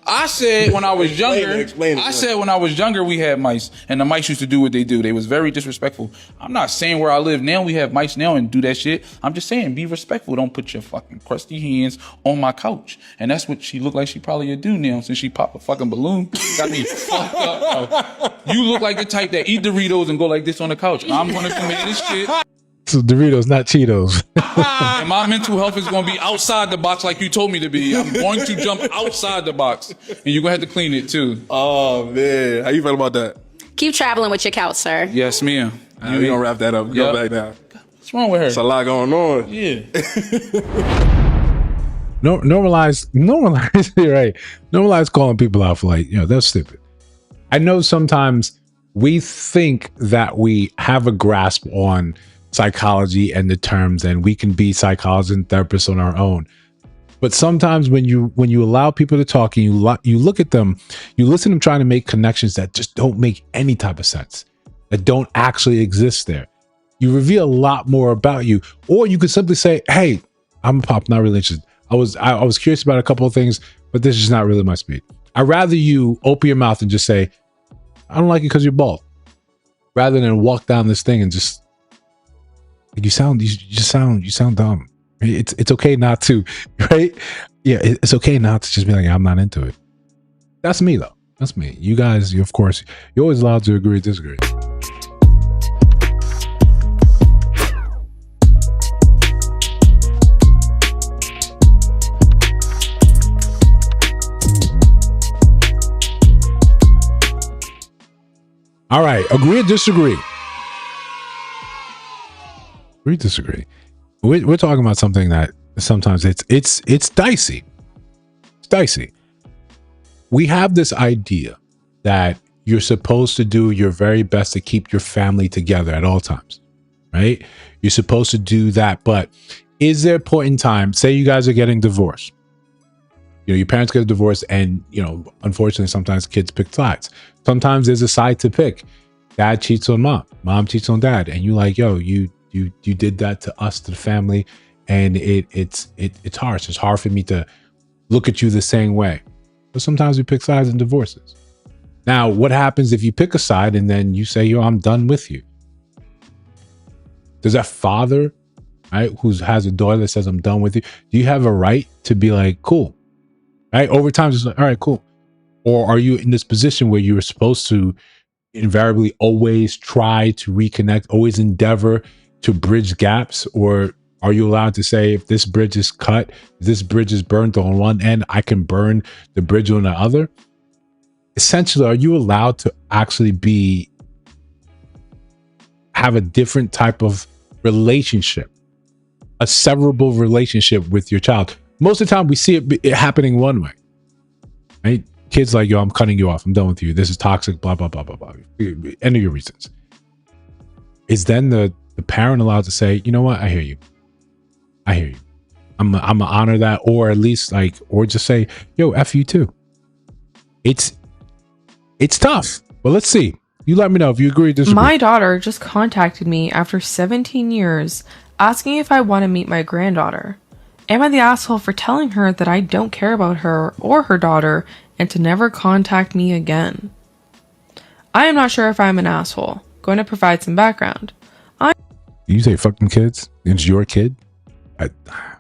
I said when I was younger. Explain it. I said when I was younger we had mice, and the mice used to do what they do. They was very disrespectful. I'm not saying where I live now we have mice now and do that shit. I'm just saying be respectful. Don't put your fucking crusty hands on my couch. And that's what she looked like she probably would do now since she popped a fucking balloon. Got me fucked up. You look like the type that eat Doritos and go like this on the couch. I'm gonna commit this shit. So Doritos, not Cheetos. And my mental health is going to be outside the box like you told me to be. I'm going to jump outside the box. And you're going to have to clean it too. Oh, man. How you feel about that? Keep traveling with your couch, sir. Yes, ma'am. We going to wrap that up. Go back now. What's wrong with her? It's a lot going on. Yeah. Normalize, you're right. Normalize calling people out for like, that's stupid. I know sometimes we think that we have a grasp on psychology and the terms, and we can be psychologists and therapists on our own. But sometimes when you allow people to talk and you look at them, you listen to them trying to make connections that just don't make any type of sense, that don't actually exist there. You reveal a lot more about you. Or you could simply say, hey, I'm a pop, not really interested. I was curious about a couple of things, but this is not really my speed. I'd rather you open your mouth and just say, I don't like it because you're bald, rather than walk down this thing and just you sound dumb. It's okay not to, right? Yeah, it's okay not to just be like, I'm not into it. That's me though. That's me. You guys, of course, you're always allowed to agree or disagree. All right, agree or disagree? We disagree. We're talking about something that sometimes it's dicey. It's dicey. We have this idea that you're supposed to do your very best to keep your family together at all times, right? You're supposed to do that, but is there a point in time, say you guys are getting divorced, your parents get a divorce, and unfortunately sometimes kids pick sides. Sometimes there's a side to pick. Dad cheats on mom cheats on dad, and you like, you did that to us, to the family, and it's harsh. It's hard for me to look at you the same way. But sometimes we pick sides in divorces. Now, what happens if you pick a side and then you say, I'm done with you? Does that father, right, who has a daughter that says, I'm done with you, do you have a right to be like, cool, right? Over time, it's like, all right, cool. Or are you in this position where you're supposed to invariably always try to reconnect, always endeavor to bridge gaps? Or are you allowed to say, if this bridge is cut, if this bridge is burnt on one end, I can burn the bridge on the other? Essentially, are you allowed to actually have a different type of relationship, a severable relationship with your child? Most of the time we see it happening one way, right? Kids like, I'm cutting you off. I'm done with you. This is toxic, blah, blah, blah, blah, blah. End of your reasons. Is then the parent allowed to say, you know what? I hear you. I'm gonna honor that, or at least or just say, F you too. It's tough, but let's see. You let me know if you agree or disagree. My daughter just contacted me after 17 years asking if I want to meet my granddaughter. Am I the asshole for telling her that I don't care about her or her daughter and to never contact me again? I am not sure if I'm an asshole. Going to provide some background. You say fucking kids? It's your kid? I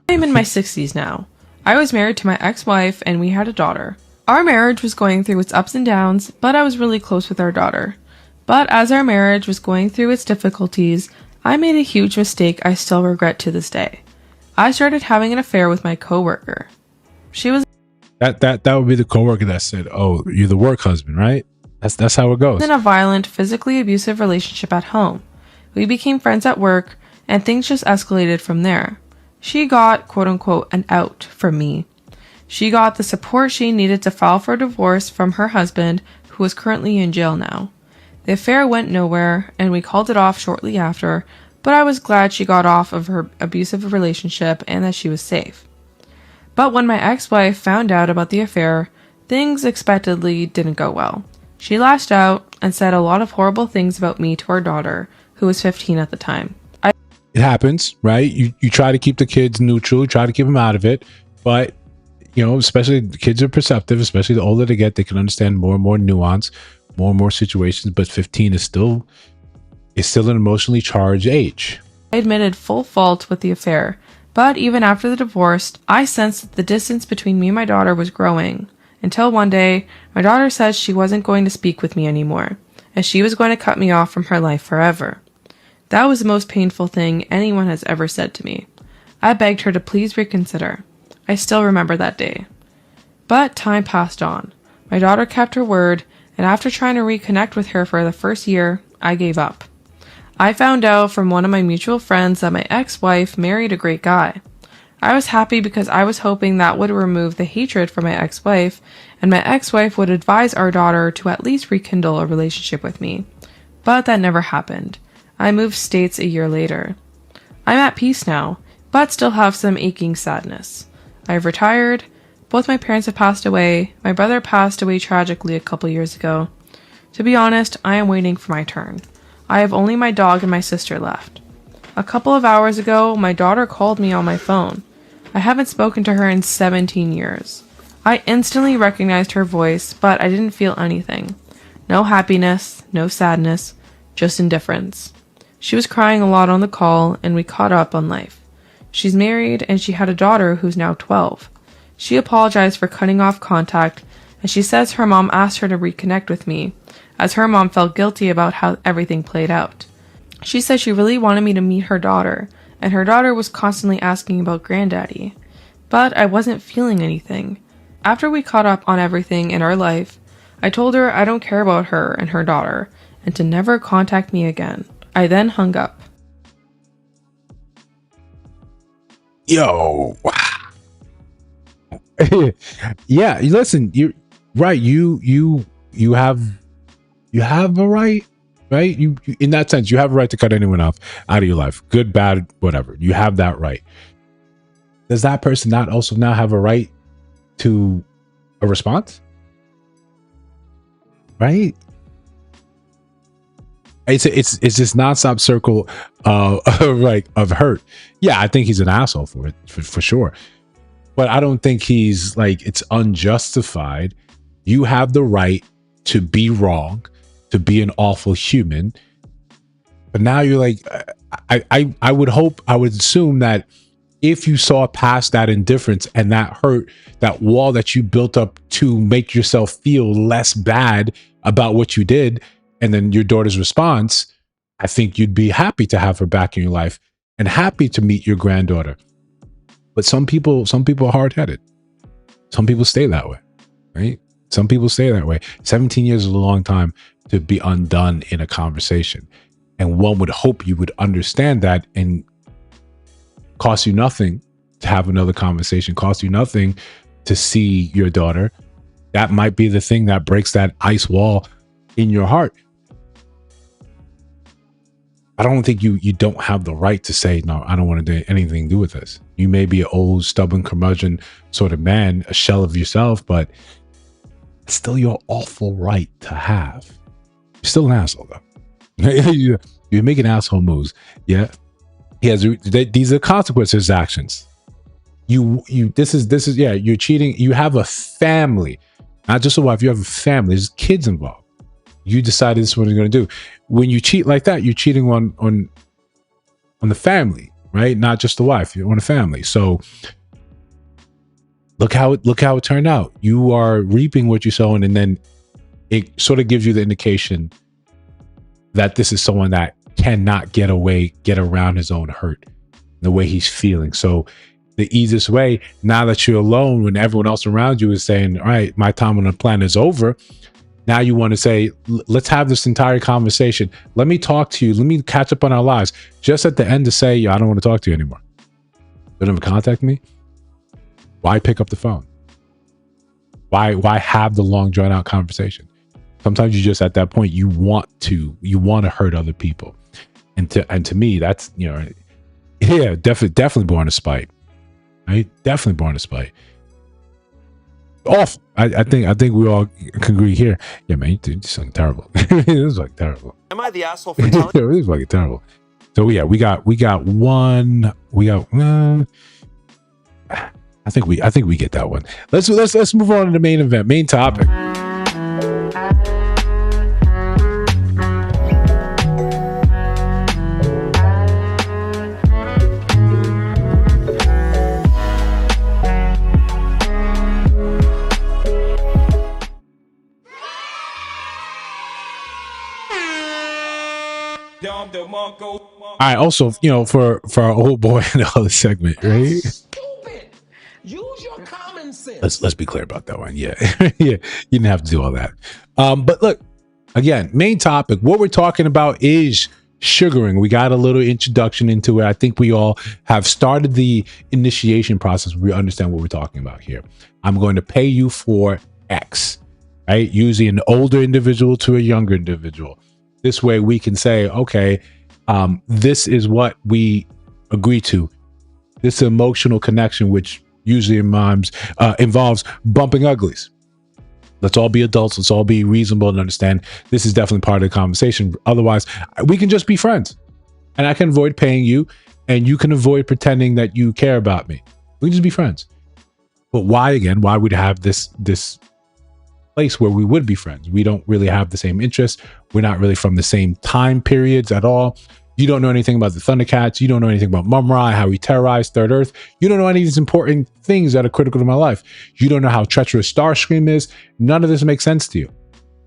am in my 60s now. I was married to my ex-wife and we had a daughter. Our marriage was going through its ups and downs, but I was really close with our daughter. But as our marriage was going through its difficulties, I made a huge mistake I still regret to this day. I started having an affair with my coworker. She was that would be the coworker that said, "Oh, you're the work husband, right?" That's how it goes. In a violent, physically abusive relationship at home. We became friends at work, and things just escalated from there. She got, quote unquote, an out from me. She got the support she needed to file for divorce from her husband, who is currently in jail now. The affair went nowhere, and we called it off shortly after, but I was glad she got off of her abusive relationship and that she was safe. But when my ex-wife found out about the affair, things expectedly didn't go well. She lashed out and said a lot of horrible things about me to our daughter, who was 15 at the time. It happens, right? You try to keep the kids neutral, try to keep them out of it, but you know, especially the kids are perceptive, especially the older they get, they can understand more and more nuance, more and more situations, but 15 is still an emotionally charged age. I admitted full fault with the affair, but even after the divorce, I sensed that the distance between me and my daughter was growing, until one day, my daughter said she wasn't going to speak with me anymore, and she was going to cut me off from her life forever. That was the most painful thing anyone has ever said to me. I begged her to please reconsider. I still remember that day. But time passed on. My daughter kept her word, and after trying to reconnect with her for the first year, I gave up. I found out from one of my mutual friends that my ex-wife married a great guy. I was happy because I was hoping that would remove the hatred for my ex-wife, and my ex-wife would advise our daughter to at least rekindle a relationship with me. But that never happened. I moved states a year later. I'm at peace now, but still have some aching sadness. I've retired. Both my parents have passed away. My brother passed away tragically a couple years ago. To be honest, I am waiting for my turn. I have only my dog and my sister left. A couple of hours ago, my daughter called me on my phone. I haven't spoken to her in 17 years. I instantly recognized her voice, but I didn't feel anything. No happiness, no sadness, just indifference. She was crying a lot on the call, and we caught up on life. She's married, and she had a daughter who's now 12. She apologized for cutting off contact, and she says her mom asked her to reconnect with me, as her mom felt guilty about how everything played out. She said she really wanted me to meet her daughter, and her daughter was constantly asking about granddaddy. But I wasn't feeling anything. After we caught up on everything in our life, I told her I don't care about her and her daughter, and to never contact me again. I then hung up. Yo. Yeah, listen, you're right. You have a right, right? You in that sense, you have a right to cut anyone off out of your life. Good, bad, whatever. You have that right. Does that person not also now have a right to a response? Right? It's this nonstop circle of hurt. Yeah, I think he's an asshole for it, for sure. But I don't think he's like, it's unjustified. You have the right to be wrong, to be an awful human. But now you're like, I would hope, I would assume that if you saw past that indifference and that hurt, that wall that you built up to make yourself feel less bad about what you did, and then your daughter's response, I think you'd be happy to have her back in your life and happy to meet your granddaughter. But some people are hard-headed. Some people stay that way, right? Some people stay that way. 17 years is a long time to be undone in a conversation. And one would hope you would understand that and cost you nothing to have another conversation, cost you nothing to see your daughter. That might be the thing that breaks that ice wall in your heart. I don't think you don't have the right to say, no, I don't want to do anything to do with this. You may be an old, stubborn, curmudgeon sort of man, a shell of yourself, but it's still your awful right to have. You're still an asshole, though. You're making asshole moves. Yeah. These are consequences of his actions. This is, yeah, you're cheating. You have a family, not just a wife. You have a family. There's kids involved. You decided this is what you're going to do. When you cheat like that, you're cheating on the family, right? Not just the wife. You're on a family. So look how it turned out. You are reaping what you sow, and then it sort of gives you the indication that this is someone that cannot get around his own hurt, the way he's feeling. So the easiest way, now that you're alone, when everyone else around you is saying, all right, my time on the planet is over. Now you want to say, let's have this entire conversation. Let me talk to you. Let me catch up on our lives. Just at the end to say, I don't want to talk to you anymore. They never contact me. Why pick up the phone? Why have the long drawn out conversation? Sometimes you just at that point you want to hurt other people, and to me that's definitely born of spite, right? Definitely born of spite. Awful. I think we all can agree here. Yeah, man, you did something terrible. It was like terrible. Am I the asshole for telling? It was fucking terrible. So yeah, we got one. I think we get that one. Let's move on to the main event, main topic. All right. Also, for our old boy in the other segment, right? Use your common sense. Let's be clear about that one. Yeah, yeah. You didn't have to do all that. But look, again, main topic. What we're talking about is sugaring. We got a little introduction into it. I think we all have started the initiation process. We understand what we're talking about here. I'm going to pay you for X, right? Usually an older individual to a younger individual. This way we can say, okay, this is what we agree to. This emotional connection, which usually involves bumping uglies. Let's all be adults. Let's all be reasonable and understand this is definitely part of the conversation. Otherwise, we can just be friends. And I can avoid paying you, and you can avoid pretending that you care about me. We can just be friends. But why would have this place where we would be friends? We don't really have the same interests. We're not really from the same time periods at all. You don't know anything about the Thundercats. You don't know anything about Mumra, how he terrorized Third Earth. You don't know any of these important things that are critical to my life. You don't know how treacherous Starscream is. None of this makes sense to you.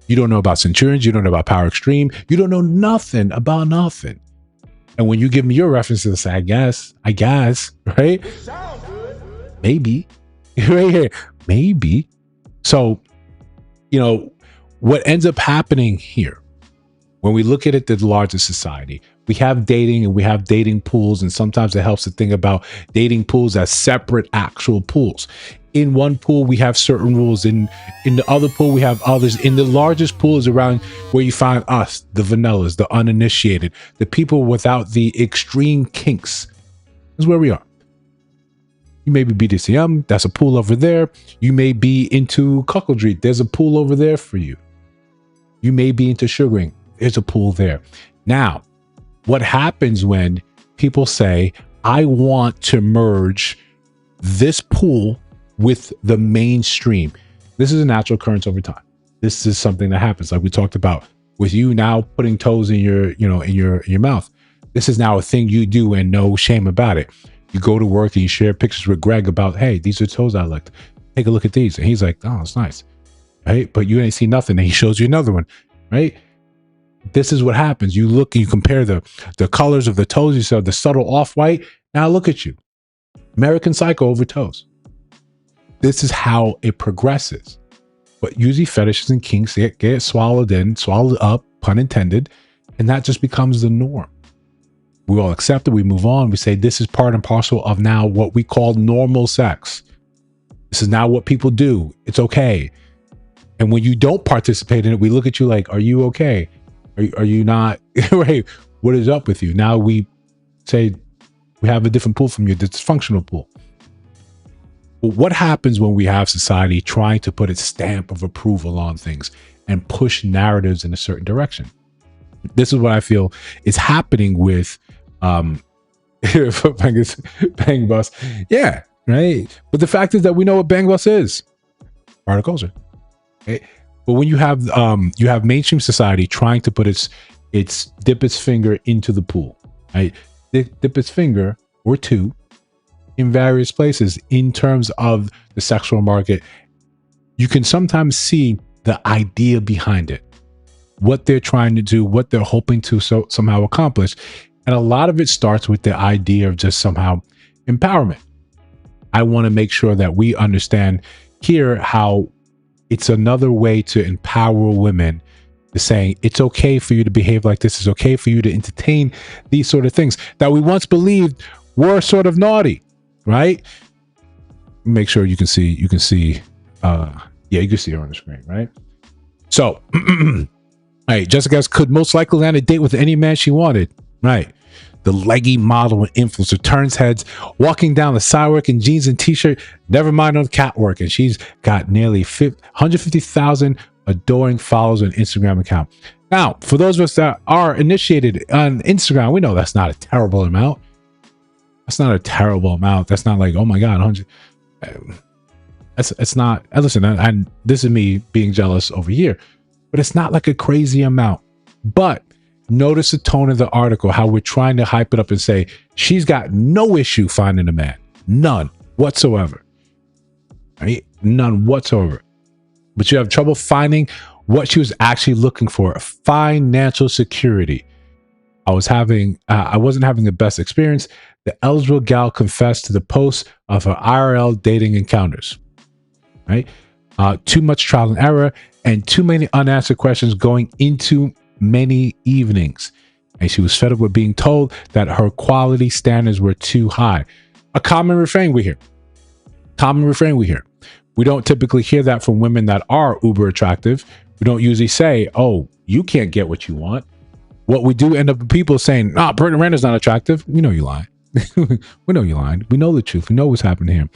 You don't know about Centurions. You don't know about Power Extreme. You don't know nothing about nothing. And when you give me your references, I guess, right? Maybe. Right here. Maybe. So, what ends up happening here, when we look at it, the larger society, we have dating and we have dating pools. And sometimes it helps to think about dating pools as separate actual pools. In one pool, we have certain rules. In the other pool, we have others. In the largest pool is around where you find us, the vanillas, the uninitiated, the people without the extreme kinks. This is where we are. You may be BDSM. That's a pool over there. You may be into cuckoldry. There's a pool over there for you. You may be into sugaring. There's a pool there. Now, what happens when people say, I want to merge this pool with the mainstream? This is a natural occurrence over time. This is something that happens, like we talked about with you now putting toes in your mouth. This is now a thing you do and no shame about it. You go to work and you share pictures with Greg about, hey, these are toes I liked. Take a look at these. And he's like, oh, it's nice. Right? But you ain't see nothing. And he shows you another one. Right? This is what happens. You look and you compare the colors of the toes. You saw the subtle off-white. Now look at you. American Psycho over toes. This is how it progresses. But usually fetishes and kinks get swallowed up, pun intended, and that just becomes the norm. We all accept it. We move on. We say this is part and parcel of now what we call normal sex. This is now what people do. It's okay. And when you don't participate in it, we look at you like, are you okay? Are you not? Right? What is up with you? Now we say we have a different pool from you, the dysfunctional pool. But what happens when we have society trying to put its stamp of approval on things and push narratives in a certain direction? This is what I feel is happening with Bang Bus. Yeah, right. But the fact is that we know what Bang Bus is. Part of culture. Right? But when you have mainstream society trying to put its dip its finger into the pool, right? Dip its finger or two in various places in terms of the sexual market, you can sometimes see the idea behind it, what they're trying to do, what they're hoping to somehow accomplish. And a lot of it starts with the idea of just somehow empowerment. I want to make sure that we understand here how it's another way to empower women, to saying it's okay for you to behave like this. It's okay for you to entertain these sort of things that we once believed were sort of naughty, right? Make sure you can see, you can see her on the screen, right? So, all right, Jessica could most likely land a date with any man she wanted, right? The leggy model and influencer turns heads walking down the sidewalk in jeans and t-shirt, never mind on catwalk, and she's got nearly 150,000 adoring followers on Instagram account. Now, for those of us that are initiated on Instagram, we know that's not a terrible amount. That's not a terrible amount. That's not like, oh my God, 100. It's not. Listen, and this is me being jealous over here, but it's not like a crazy amount. But notice the tone of the article, how we're trying to hype it up and say she's got no issue finding a man, none whatsoever. Right? None whatsoever. But you have trouble finding what she was actually looking for: financial security. I wasn't having the best experience. The eligible gal confessed to the post of her IRL dating encounters. Right? Too much trial and error and too many unanswered questions going into many evenings. And she was fed up with being told that her quality standards were too high. A common refrain we hear. We don't typically hear that from women that are uber attractive. We don't usually say, oh, you can't get what you want. What we do end up with people saying, Brittany Renner's not attractive. We know you lying. We know you lying. We know the truth. We know what's happening here.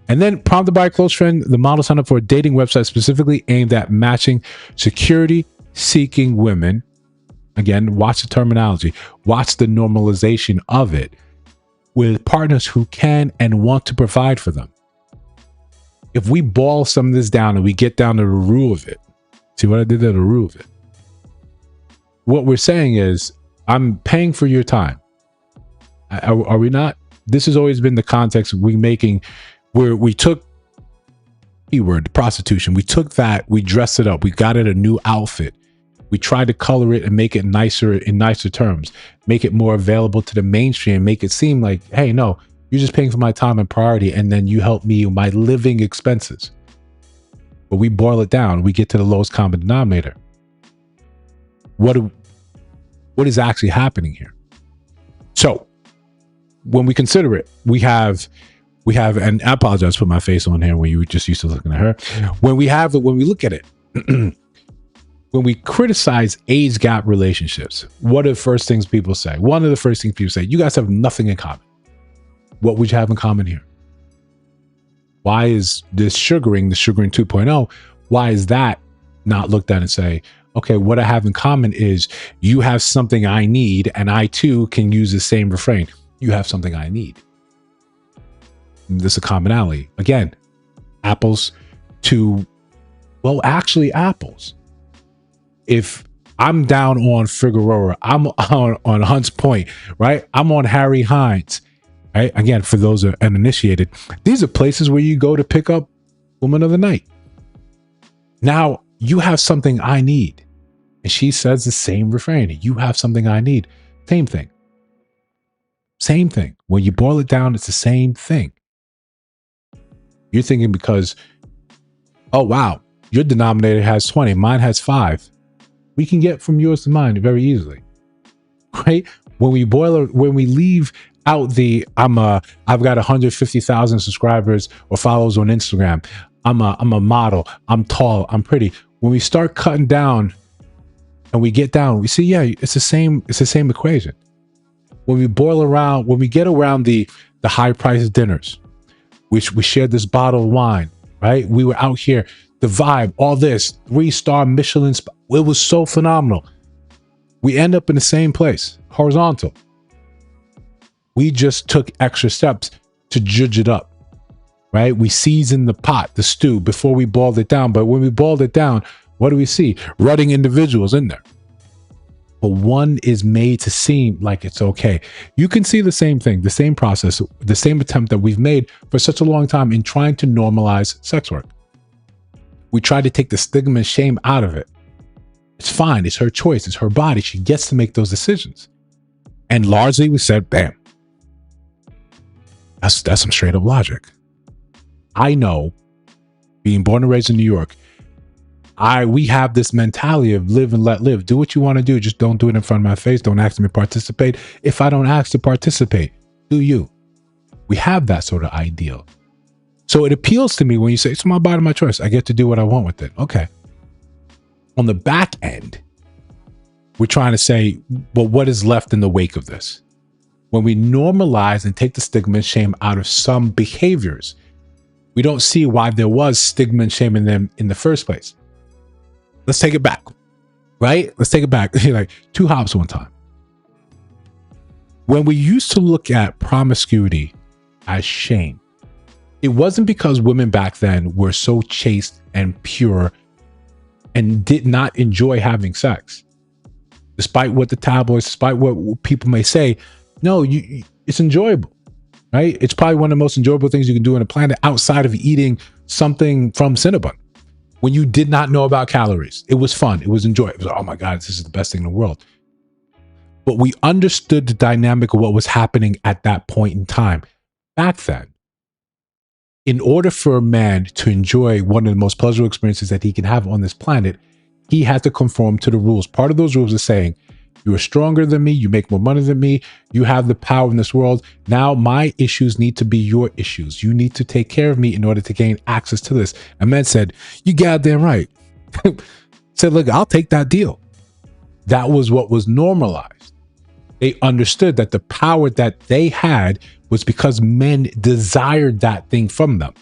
And then, prompted by a close friend, the model signed up for a dating website specifically aimed at matching security-seeking women. Again, watch the terminology. Watch the normalization of it with partners who can and want to provide for them. If we boil some of this down and we get down to the root of it, see what I did there, the root of it. What we're saying is, I'm paying for your time. Are we not? This has always been the context we're making, where we took keyword prostitution. We took that, we dressed it up, we got it a new outfit. We tried to color it and make it nicer in nicer terms, make it more available to the mainstream, make it seem like, hey, no, you're just paying for my time and priority, and then you help me with my living expenses. But we boil it down, we get to the lowest common denominator. What is actually happening here? So when we consider it, we have, and I apologize to put my face on here when you were just used to looking at her. When we look at it, when we criticize age gap relationships, what are the first things people say? One of the first things people say, you guys have nothing in common. What would you have in common here? Why is the sugaring 2.0, why is that not looked at and say, okay, what I have in common is you have something I need, and I too can use the same refrain. You have something I need. This is a commonality. Again, apples to, well, actually apples. If I'm down on Figueroa, I'm on Hunts Point, right? I'm on Harry Hines, right? Again, for those that are uninitiated, these are places where you go to pick up woman of the night. Now, you have something I need. And she says the same refrain. You have something I need. Same thing. Same thing. When you boil it down, it's the same thing. You're thinking because, oh, wow, your denominator has 20, mine has 5. We can get from yours to mine very easily, right? When we leave out the, I've got 150,000 subscribers or followers on Instagram. I'm a model. I'm tall. I'm pretty. When we start cutting down and we get down, we see, yeah, it's the same equation. When we get around the high price dinners, which we shared this bottle of wine, right? We were out here, the vibe, all this 3-star Michelin, it was so phenomenal. We end up in the same place, horizontal. We just took extra steps to judge it up, right? We seasoned the pot, the stew, before we boiled it down. But when we boiled it down, what do we see? Rutting individuals in there. But one is made to seem like it's okay. You can see the same thing, the same process, the same attempt that we've made for such a long time in trying to normalize sex work. We try to take the stigma and shame out of it. It's fine. It's her choice. It's her body. She gets to make those decisions. And largely we said, bam. That's some straight up logic. I know, being born and raised in New York, we have this mentality of live and let live. Do what you want to do. Just don't do it in front of my face. Don't ask me to participate. If I don't ask to participate, do you? We have that sort of ideal. So it appeals to me when you say, it's my body, my choice. I get to do what I want with it. Okay. On the back end, we're trying to say, well, what is left in the wake of this? When we normalize and take the stigma and shame out of some behaviors, we don't see why there was stigma and shame in them in the first place. Let's take it back, right? Let's take it back. Like two hops one time. When we used to look at promiscuity as shame, it wasn't because women back then were so chaste and pure and did not enjoy having sex. Despite what the tabloids, despite what people may say, no, it's enjoyable, right? It's probably one of the most enjoyable things you can do on the planet outside of eating something from Cinnabon. When you did not know about calories, it was fun. It was enjoyable. It was, oh my God, this is the best thing in the world. But we understood the dynamic of what was happening at that point in time. Back then, in order for a man to enjoy one of the most pleasurable experiences that he can have on this planet, he had to conform to the rules. Part of those rules are saying, you are stronger than me, you make more money than me, you have the power in this world. Now my issues need to be your issues. You need to take care of me in order to gain access to this. And men said, you goddamn right. Said, look, I'll take that deal. That was what was normalized. They understood that the power that they had was because men desired that thing from them.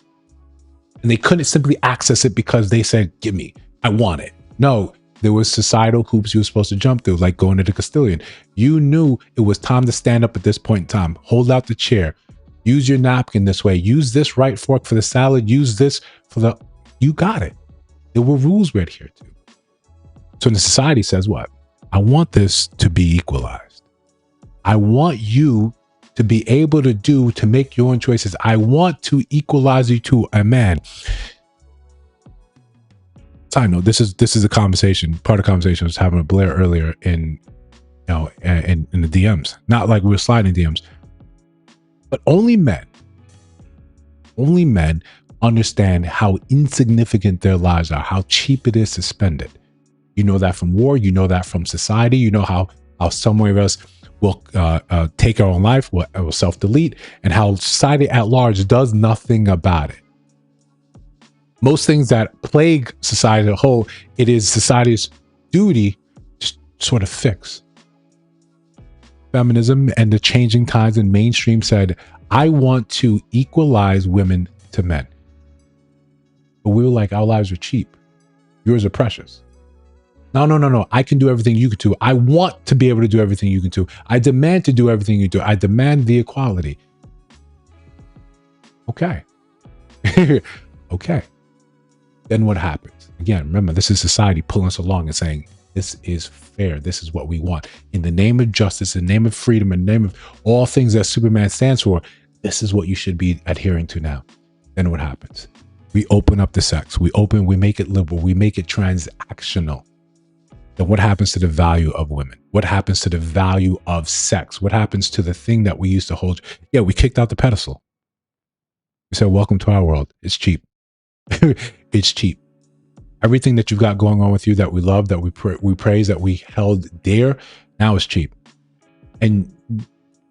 And they couldn't simply access it because they said, give me, I want it. No, there was societal hoops you were supposed to jump through, like going to the Castilian. You knew it was time to stand up at this point in time. Hold out the chair. Use your napkin this way. Use this right fork for the salad. Use this for the... You got it. There were rules we adhered to. So the society says what? I want this to be equalized. I want you to be able to make your own choices. I want to equalize you to a man. Side note, this is a conversation. Part of the conversation I was having with Blair earlier in the DMs. Not like we were sliding DMs. But only men understand how insignificant their lives are, how cheap it is to spend it. You know that from war, you know that from society, you know how somewhere of us will take our own life, will self-delete, and how society at large does nothing about it. Most things that plague society as a whole, it is society's duty to sort of fix. Feminism and the changing times in mainstream said, I want to equalize women to men. But we were like, our lives are cheap. Yours are precious. No. I can do everything you can do. I want to be able to do everything you can do. I demand to do everything you do. I demand the equality. Okay. Okay. Then what happens? Again, remember, this is society pulling us along and saying, this is fair. This is what we want. In the name of justice, in the name of freedom, in the name of all things that Superman stands for, this is what you should be adhering to now. Then what happens? We open up the sex. We make it liberal. We make it transactional. Then what happens to the value of women? What happens to the value of sex? What happens to the thing that we used to hold? Yeah, we kicked out the pedestal. We said, welcome to our world. It's cheap. It's cheap. Everything that you've got going on with you that we love, that we praise, that we held dear, now is cheap. And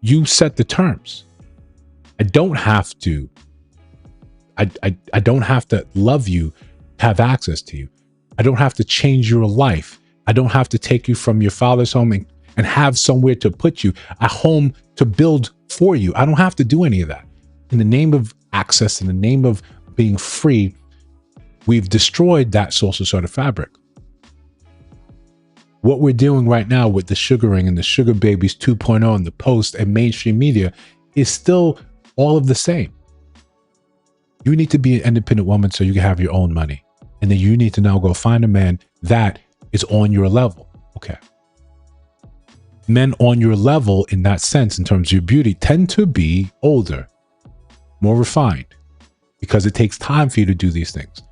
you set the terms. I don't have to love you, have access to you. I don't have to change your life. I don't have to take you from your father's home and have somewhere to put you, a home to build for you. I don't have to do any of that. In the name of access, in the name of being free, we've destroyed that social sort of fabric. What we're doing right now with the sugaring and the sugar babies 2.0 and the post and mainstream media is still all of the same. You need to be an independent woman so you can have your own money. And then you need to now go find a man that is on your level. Okay. Men on your level in that sense, in terms of your beauty, tend to be older, more refined, because it takes time for you to do these things.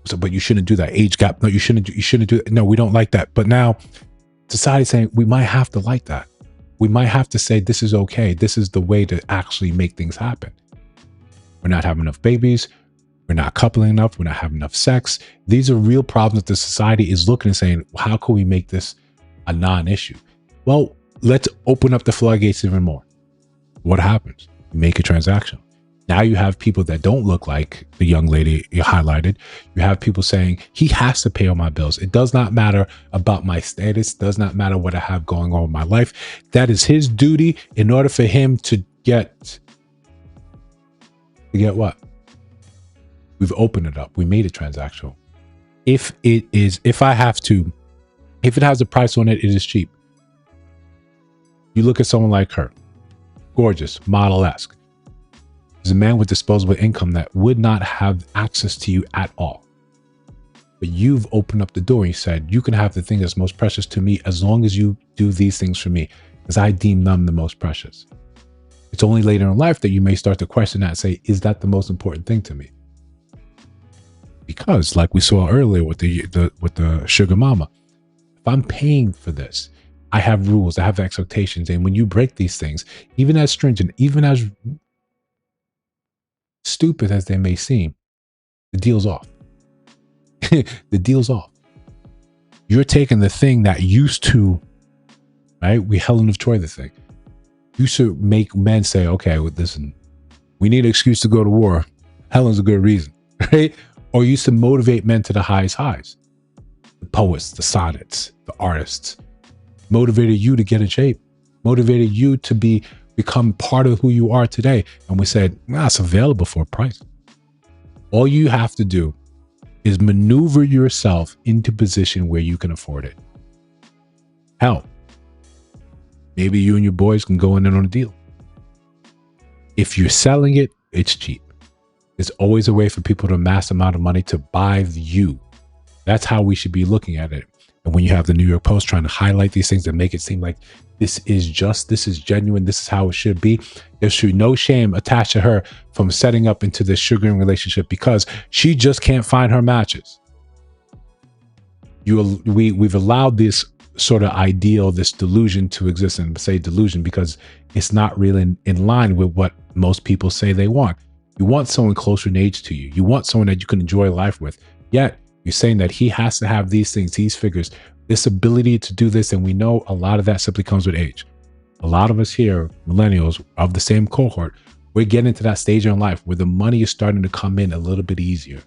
So, but you shouldn't do that age gap. No, you shouldn't do it. No, we don't like that. But now society's saying we might have to like that. We might have to say, this is okay. This is the way to actually make things happen. We're not having enough babies. We're not coupling enough. We're not having enough sex. These are real problems that the society is looking and saying, how can we make this a non-issue? Well, let's open up the floodgates even more. What happens? You make a transaction. Now you have people that don't look like the young lady you highlighted. You have people saying, he has to pay all my bills. It does not matter about my status. Does not matter what I have going on in my life. That is his duty in order for him to get what? We've opened it up. We made it transactional. If it has a price on it, it is cheap. You look at someone like her, gorgeous, model-esque. There's a man with disposable income that would not have access to you at all. But you've opened up the door and you said, you can have the thing that's most precious to me as long as you do these things for me, because I deem them the most precious. It's only later in life that you may start to question that and say, is that the most important thing to me? Because like we saw earlier with the sugar mama, if I'm paying for this, I have rules, I have expectations. And when you break these things, even as stringent, even as stupid as they may seem, the deal's off. The deal's off. You're taking the thing that used to, right? We Helen of Troy the thing. Used to make men say, okay, well, listen, we need an excuse to go to war. Helen's a good reason, right? Or used to motivate men to the highest highs. The poets, the sonnets, the artists. Motivated you to get in shape. Motivated you to become part of who you are today. And we said, nah, it's available for a price. All you have to do is maneuver yourself into position where you can afford it. Hell, maybe you and your boys can go in on a deal. If you're selling it, it's cheap. There's always a way for people to amass amount of money to buy you. That's how we should be looking at it. And when you have the New York Post trying to highlight these things and make it seem like this is genuine, this is how it should be, there should be no shame attached to her from setting up into this sugaring relationship because she just can't find her matches. We've allowed this sort of ideal, this delusion to exist, and say delusion because it's not really in line with what most people say they want. You want someone closer in age to you. You want someone that you can enjoy life with. Yet you're saying that he has to have these things, these figures, this ability to do this. And we know a lot of that simply comes with age. A lot of us here, millennials of the same cohort, we're getting to that stage in life where the money is starting to come in a little bit easier.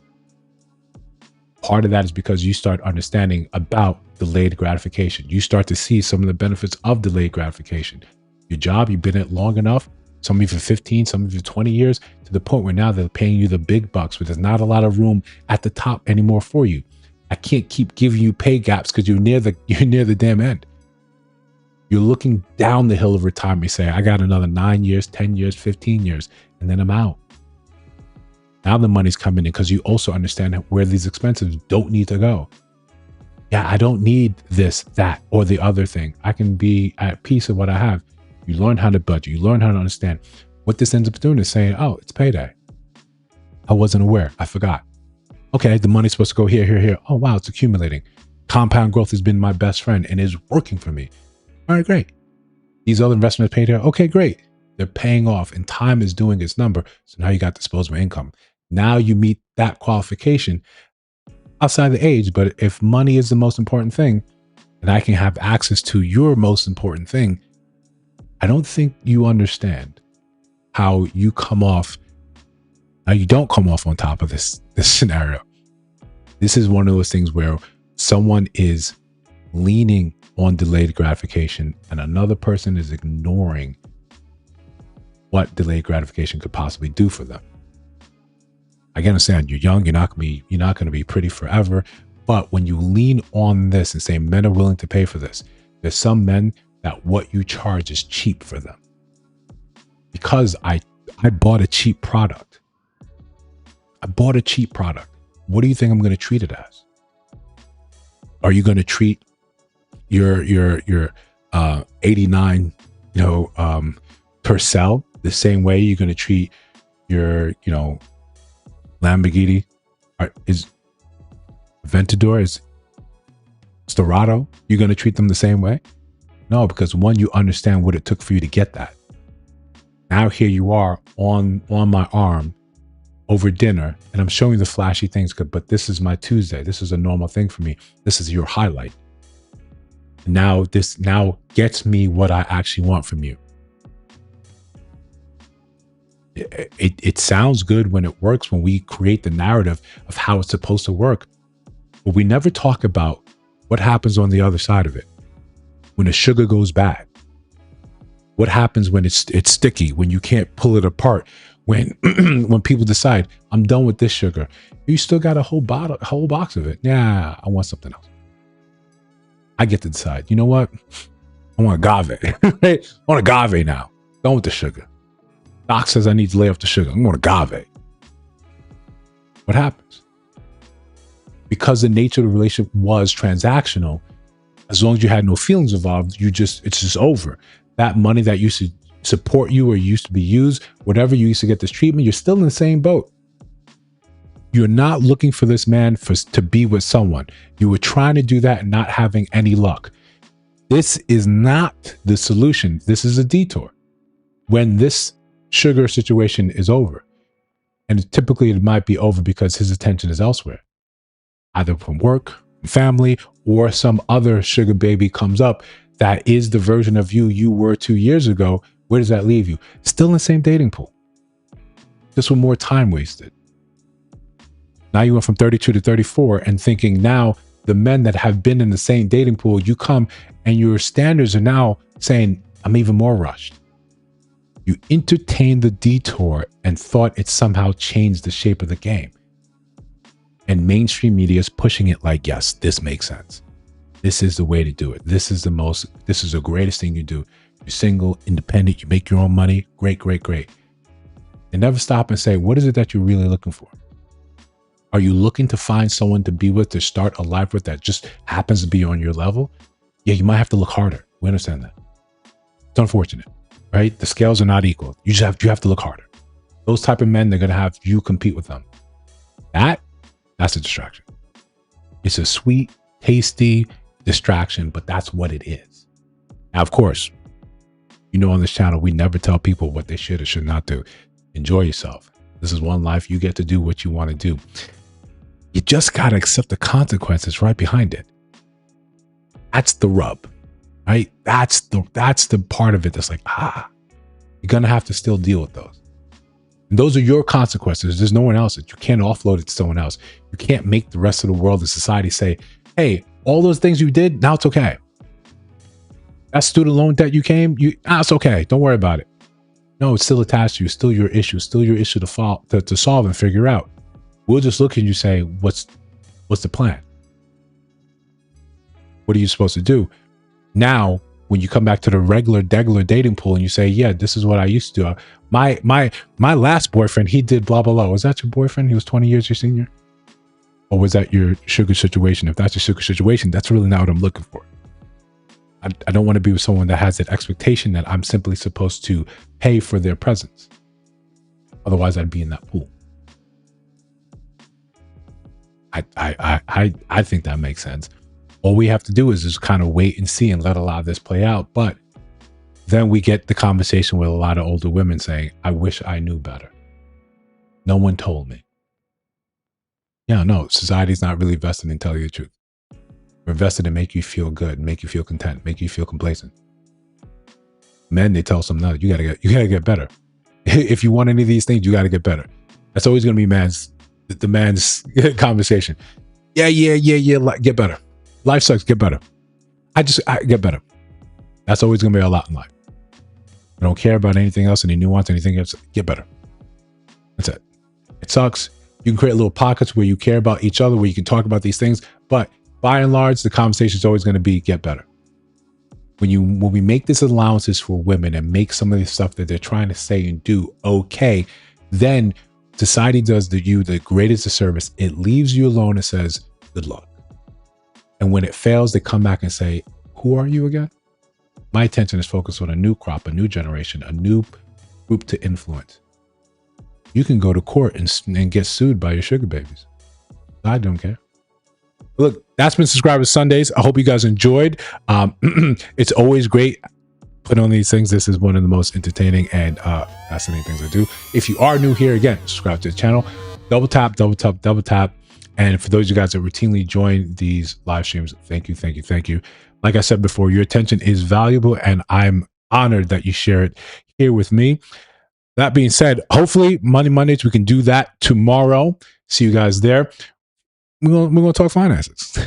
Part of that is because you start understanding about delayed gratification. You start to see some of the benefits of delayed gratification. Your job, you've been in it long enough. Some of you for 15, some of you 20 years, to the point where now they're paying you the big bucks, but there's not a lot of room at the top anymore for you. I can't keep giving you pay gaps because you're near the damn end. You're looking down the hill of retirement. You say, I got another 9 years, 10 years, 15 years, and then I'm out. Now the money's coming in because you also understand where these expenses don't need to go. Yeah, I don't need this, that, or the other thing. I can be at peace with what I have. You learn how to budget. You learn how to understand. What this ends up doing is saying, oh, it's payday. I wasn't aware. I forgot. Okay, the money's supposed to go here, here, here. Oh, wow, it's accumulating. Compound growth has been my best friend and is working for me. All right, great. These other investments paid here. Okay, great. They're paying off and time is doing its number. So now you got disposable income. Now you meet that qualification outside the age. But if money is the most important thing and I can have access to your most important thing, I don't think you understand how you come off, how you don't come off on top of this scenario. This is one of those things where someone is leaning on delayed gratification and another person is ignoring what delayed gratification could possibly do for them. I can understand you're young, you're not going to be pretty forever. But when you lean on this and say men are willing to pay for this, there's some men that what you charge is cheap for them. Because I bought a cheap product. I bought a cheap product. What do you think I'm going to treat it as? Are you going to treat your 89 Tercel the same way you're going to treat your Lamborghini is Aventador, is Storado? You're going to treat them the same way? No, because one, you understand what it took for you to get that. Now here you are on my arm over dinner, and I'm showing you the flashy things, but this is my Tuesday. This is a normal thing for me. This is your highlight. Now this gets me what I actually want from you. It sounds good when it works, when we create the narrative of how it's supposed to work. But we never talk about what happens on the other side of it. When the sugar goes bad. What happens when it's sticky, when you can't pull it apart, when when people decide, I'm done with this sugar. You still got a whole box of it. Yeah, I want something else. I get to decide. You know what? I want agave. I want agave now. Done with the sugar. Doc says I need to lay off the sugar. I want agave. What happens? Because the nature of the relationship was transactional, as long as you had no feelings involved, it's just over. That money that used to support you or used to be used, whatever you used to get this treatment, you're still in the same boat. You're not looking for this man to be with someone. You were trying to do that and not having any luck. This is not the solution. This is a detour. When this sugar situation is over, and typically it might be over because his attention is elsewhere, either from work, family, or some other sugar baby comes up that is the version of you were 2 years ago. Where does that leave you? Still in the same dating pool. Just with more time wasted. Now you went from 32 to 34 and thinking now the men that have been in the same dating pool, you come and your standards are now saying, I'm even more rushed. You entertained the detour and thought it somehow changed the shape of the game. And mainstream media is pushing it like, yes, this makes sense. This is the way to do it. This is the greatest thing you do. You're single, independent, you make your own money. Great, great, great. And never stop and say, what is it that you're really looking for? Are you looking to find someone to be with, to start a life with that just happens to be on your level? Yeah, you might have to look harder. We understand that. It's unfortunate, right? The scales are not equal. You have to look harder. Those type of men, they're going to have you compete with them. That's a distraction. It's a sweet, tasty distraction, but that's what it is. Now, of course, on this channel, we never tell people what they should or should not do. Enjoy yourself. This is one life. You get to do what you want to do. You just got to accept the consequences right behind it. That's the rub, right? That's the part of it that's like, you're going to have to still deal with those. And those are your consequences. There's no one else. You can't offload it to someone else. You can't make the rest of the world and society say, hey, all those things you did, now it's okay. That student loan debt it's okay. Don't worry about it. No, it's still attached to you. It's still your issue. It's still your issue to solve and figure out. We'll just look at you and say, what's the plan? What are you supposed to do? Now, when you come back to the regular dating pool and you say, yeah, this is what I used to do. My last boyfriend, he did blah, blah, blah. Was that your boyfriend? He was 20 years your senior? Or was that your sugar situation? If that's your sugar situation, that's really not what I'm looking for. I don't want to be with someone that has that expectation that I'm simply supposed to pay for their presence. Otherwise, I'd be in that pool. I think that makes sense. All we have to do is just kind of wait and see and let a lot of this play out. But then we get the conversation with a lot of older women saying, I wish I knew better. No one told me. Yeah, no, society's not really invested in telling you the truth. We're invested in make you feel good, make you feel content, make you feel complacent. Men, they tell some, no, you gotta get better. If you want any of these things, you gotta get better. That's always gonna be the man's conversation. Yeah, get better. Life sucks, get better. I get better. That's always gonna be a lot in life. I don't care about anything else, any nuance, anything else. Get better. That's it. It sucks. You can create little pockets where you care about each other, where you can talk about these things, but by and large, the conversation is always going to be get better. When we make these allowances for women and make some of the stuff that they're trying to say and do okay, then society does you the greatest disservice. It leaves you alone and says, good luck. And when it fails, they come back and say, who are you again? My attention is focused on a new crop, a new generation, a new group to influence. You can go to court and get sued by your sugar babies. I don't care. Look, that's been Subscribers Sundays. I hope you guys enjoyed. It's always great putting on these things. This is one of the most entertaining and fascinating things I do. If you are new here, again, subscribe to the channel. Double tap. And for those of you guys that routinely join these live streams, thank you. Like I said before, your attention is valuable, and I'm honored that you share it here with me. That being said, hopefully Money Mondays, we can do that tomorrow. See you guys there. We're gonna talk finances.